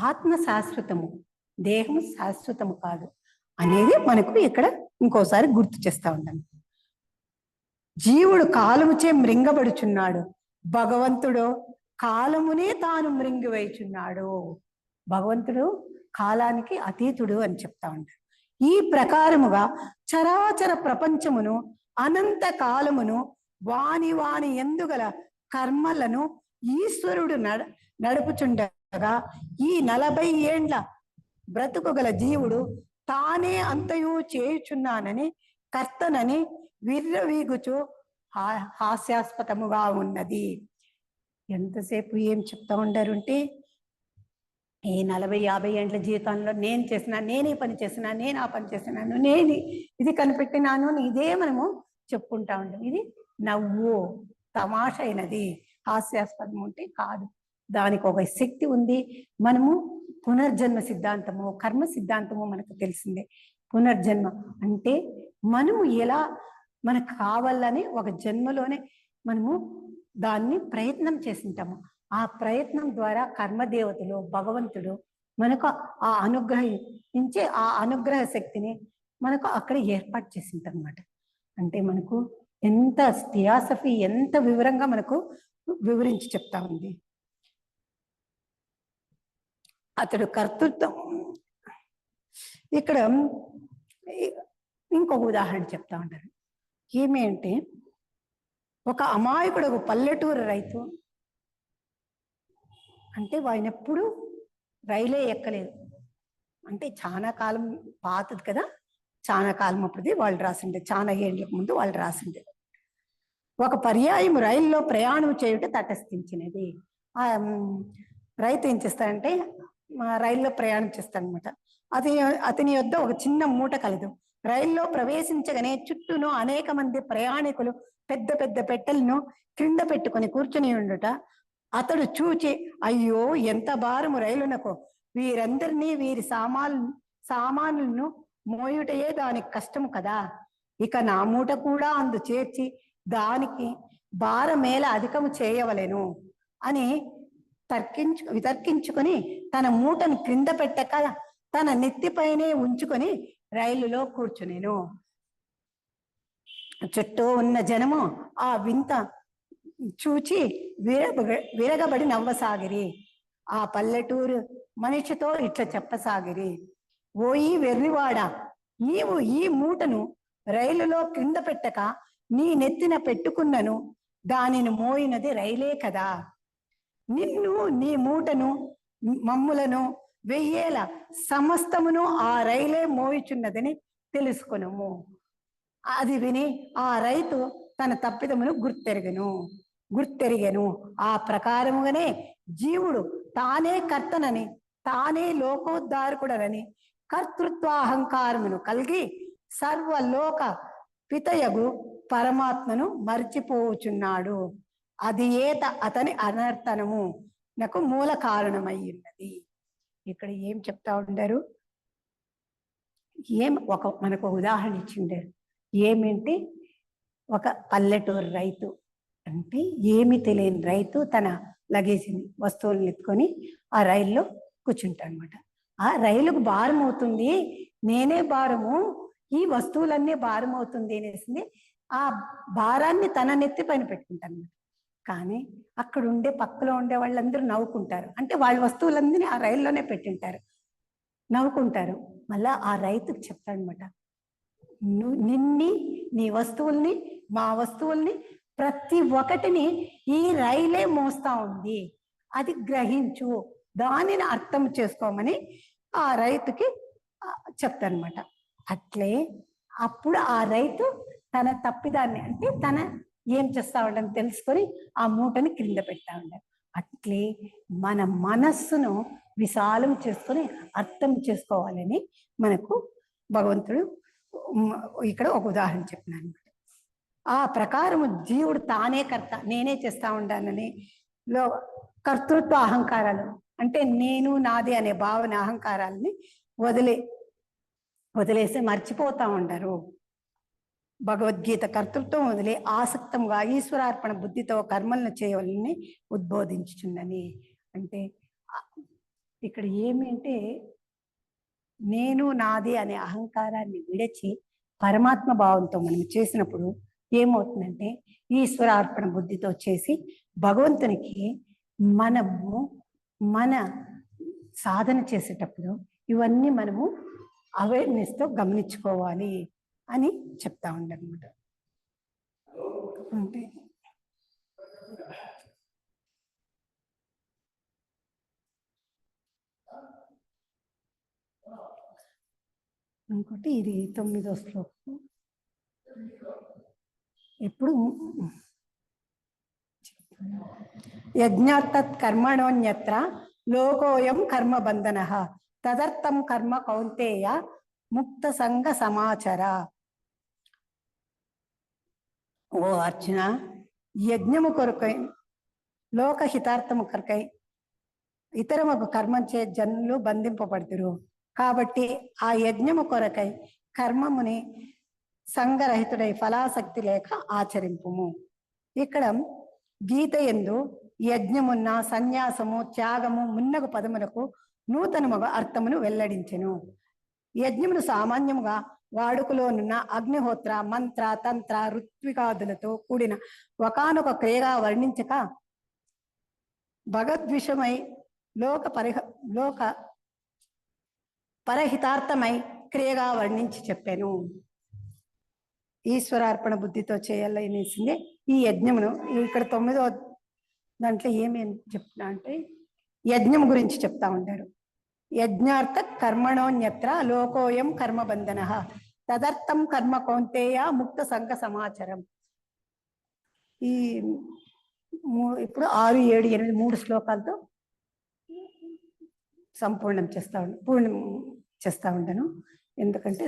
ఆత్మ శాశ్వతము, దేహం శాశ్వతము కాదు అనేది మనకు ఇక్కడ ఇంకోసారి గుర్తు చేస్తా ఉన్నాను. జీవుడు కాలముచే మృంగబడుచున్నాడు, భగవంతుడు కాలమునే తాను మృంగివేయుచున్నాడు. భగవంతుడు కాలానికి అతీతుడు అని చెప్తా ఉంటాడు. ఈ ప్రకారముగా చరాచర ప్రపంచమును అనంత కాలమును వాని వాని ఎందుగల కర్మలను ఈశ్వరుడు నడుపుచుండగా ఈ 40 ఏండ్ల బ్రతుకుగల జీవుడు తానే అంతయు చేయుచున్నానని కర్తనని విర్రవీగుచు హాస్యాస్పదముగా ఉన్నది. ఎంతసేపు ఏం చెప్తా ఉంటారు అంటే ఈ 40-50 ఏండ్ల జీవితంలో నేను చేసిన, నేను ఈ పని చేసిన, నేను ఆ పని చేసినాను, నేను ఇది కనిపెట్టినాను అని ఇదే మనము చెప్పుకుంటా ఉంటాం. ఇది నవ్వు తమాష అయినది, హాస్యాస్పదం ఉంటే కాదు. దానికి ఒక శక్తి ఉంది. మనము పునర్జన్మ సిద్ధాంతము, కర్మ సిద్ధాంతము మనకు తెలిసిందే. పునర్జన్మ అంటే మనము ఎలా మనకు కావాలని ఒక జన్మలోనే మనము దాన్ని ప్రయత్నం చేసింటాము. ఆ ప్రయత్నం ద్వారా కర్మదేవతలు, భగవంతుడు మనకు ఆ అనుగ్రహించే ఆ అనుగ్రహ శక్తిని మనకు అక్కడ ఏర్పాటు చేసిందన్నమాట. అంటే మనకు ఎంత థియాసఫీ ఎంత వివరంగా మనకు వివరించి చెప్తా ఉంది. అతడు కర్తృత్వం. ఇక్కడ ఇంకొక ఉదాహరణ చెప్తా ఉంటారు. ఏమి అంటే ఒక అమాయకుడు ఒక పల్లెటూరు రైతు అంటే ఆయన ఎప్పుడు రైలే ఎక్కలేదు. అంటే చాలా కాలం పాతది కదా, చాలా కాలం అప్పుడుది వాళ్ళు రాసిండే, చాలా ఏళ్ళకు ముందు వాళ్ళు రాసిండే. ఒక పర్యాయం రైల్లో ప్రయాణం చేయుట తటస్థించినది. ఆ రైతు ఏం చేస్తాడంటే రైల్లో ప్రయాణం చేస్తాడనమాట. అతని యొద్ద ఒక చిన్న మూట కలదు. రైల్లో ప్రవేశించగానే చుట్టూను అనేక మంది ప్రయాణికులు పెద్ద పెద్ద పెట్టెలను క్రింద పెట్టుకుని కూర్చుని ఉండుట అతడు చూచి, అయ్యో ఎంత భారము రైలునకు, వీరందరినీ వీరి సామానులను మోయుటయే దానికి కష్టము కదా, ఇక నా మూట కూడా అందు చేర్చి దానికి భారమేల అధికము చేయవలెను అని వితర్కించుకొని తన మూటను క్రింద పెట్టక తన నెత్తిపైనే ఉంచుకొని రైలులో కూర్చునేను. చుట్టూ ఉన్న జనము ఆ వింత చూచి విరగబడి నవ్వసాగిరి. ఆ పల్లెటూరు మనిషితో ఇట్లా చెప్పసాగిరి, ఓయి వెర్రివాడా, నీవు ఈ మూటను రైలులో క్రింద పెట్టక నీ నెత్తిన పెట్టుకున్నను, దానిని మోయినది రైలే కదా. నిన్ను నీ మూటను మమ్ములను వెయ్యేల సమస్తమును ఆ రైలే మోయిచున్నదని తెలుసుకొనుము. అది విని ఆ రైతు తన తప్పిదమును గుర్తెరిగెను. ఆ ప్రకారముగానే జీవుడు తానే కర్తనని, తానే లోకోద్ధారకుడనని కర్తృత్వాహంకారమును కలిగి సర్వలోక పితయగు పరమాత్మను మర్చిపోచున్నాడు. అది ఏత అతని అనర్థనము నాకు మూల కారణమయ్యున్నది. ఇక్కడ ఏం చెప్తా ఉంటారు, మనకు ఉదాహరణ ఇచ్చిండారు. ఏమిటి, ఒక పల్లెటూరు రైతు అంటే ఏమి తెలియని రైతు తన లగేజ్ని వస్తువులను ఎత్తుకొని ఆ రైల్లో కూర్చుంటాడు అనమాట. ఆ రైలుకు భారం అవుతుంది, నేనే భారము, ఈ వస్తువులన్నీ భారం అవుతుంది అనేసి ఆ భారాన్ని తన నెత్తి పైన పెట్టుకుంటాను అనమాట. కానీ అక్కడ పక్కలో ఉండే వాళ్ళందరూ నవ్వుకుంటారు. అంటే వాళ్ళ వస్తువులన్నీ ఆ రైల్లోనే పెట్టింటారు, నవ్వుకుంటారు. మళ్ళా ఆ రైతుకు చెప్తాడనమాట, నీ వస్తువుల్ని, మా వస్తువుల్ని ప్రతి ఒక్కటిని ఈ రైలే మోస్తా ఉంది, అది గ్రహించు, దానిని అర్థం చేసుకోమని ఆ రైతుకి చెప్తానమాట. అట్లే అప్పుడు ఆ రైతు తన తప్పిదాన్ని, అంటే తన ఏం చేస్తా ఉండని తెలుసుకొని ఆ మూటని క్రింద పెడతా ఉండాలి. అట్లే మన మనస్సును విశాలం చేసుకొని అర్థం చేసుకోవాలని మనకు భగవంతుడు ఇక్కడ ఒక ఉదాహరణ చెప్పినాను అనమాట. ఆ ప్రకారము జీవుడు తానే కర్త, నేనే చేస్తా ఉండాలని కర్తృత్వ అహంకారాలు, అంటే నేను నాది అనే భావన అహంకారాలని వదిలేసి మర్చిపోతా ఉంటారు. భగవద్గీత కర్తృత్వం వదిలే ఆసక్తంగా ఈశ్వరార్పణ బుద్ధితో కర్మలను చేయవాలని ఉద్బోధించుచుందని. అంటే ఇక్కడ ఏమంటే నేను నాది అనే అహంకారాన్ని విడిచి పరమాత్మ భావంతో మనం చేసినప్పుడు ఏమవుతుందంటే ఈశ్వరార్పణ బుద్ధితో చేసి భగవంతునికి మనము మన సాధన చేసేటప్పుడు ఇవన్నీ మనము అవేర్నెస్తో గమనించుకోవాలి అని చెప్తా ఉండనమాట. అంటే ఇంకోటి ఇది 9వ శ్లోకం. ఇప్పుడు యజ్ఞార్థత్ కర్మణోన్యత్ర లోకోయం కర్మ బంధన తదర్థం కర్మ కౌంతేయ ముక్త సంగ సమాచార. ఓ అర్జున, యజ్ఞము కొరకై లోకహితార్థము కొరకై ఇతరముకు కర్మం చే జనులు బంధింపబడుతురు. కాబట్టి ఆ యజ్ఞము కొరకై కర్మముని సంగరహితుడై ఫలాసక్తి లేక ఆచరింపుము. ఇక్కడ గీత యందు యజ్ఞమున్న సన్యాసము త్యాగము మున్నగు పదములకు నూతనముగా అర్థమును వెల్లడించెను. యజ్ఞమును సామాన్యముగా వాడుకలోనున్న అగ్నిహోత్ర మంత్ర తంత్ర ఋత్వికాదులతో కూడిన ఒకానొక క్రియగా వర్ణించక భగవద్విషమై లోక పరహితార్థమై క్రియగా వర్ణించి చెప్పాను. ఈశ్వరార్పణ బుద్ధితో చేయాలనేసింది ఈ యజ్ఞమును. ఇక్కడ 9వ దాంట్లో ఏమేం చెప్తున్నా అంటే యజ్ఞం గురించి చెప్తా ఉంటారు. యజ్ఞార్థ కర్మణోన్యత్ర లోకోయం కర్మబంధన తదర్థం కర్మ కౌంతేయ ముక్త సంఘ సమాచారం. ఈ ఇప్పుడు 6, 7, 8 3 శ్లోకాలతో పూర్ణం చేస్తా ఉంటాను, ఎందుకంటే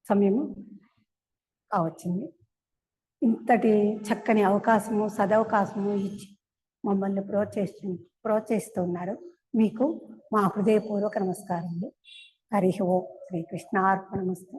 సమయము కావచ్చింది. ఇంతటి చక్కని అవకాశము సదవకాశము ఇచ్చి మమ్మల్ని ప్రోత్సహిస్తున్నారు. మీకు మా హృదయపూర్వక నమస్కారములు. హరి ఓం. శ్రీకృష్ణార్పణమస్తు.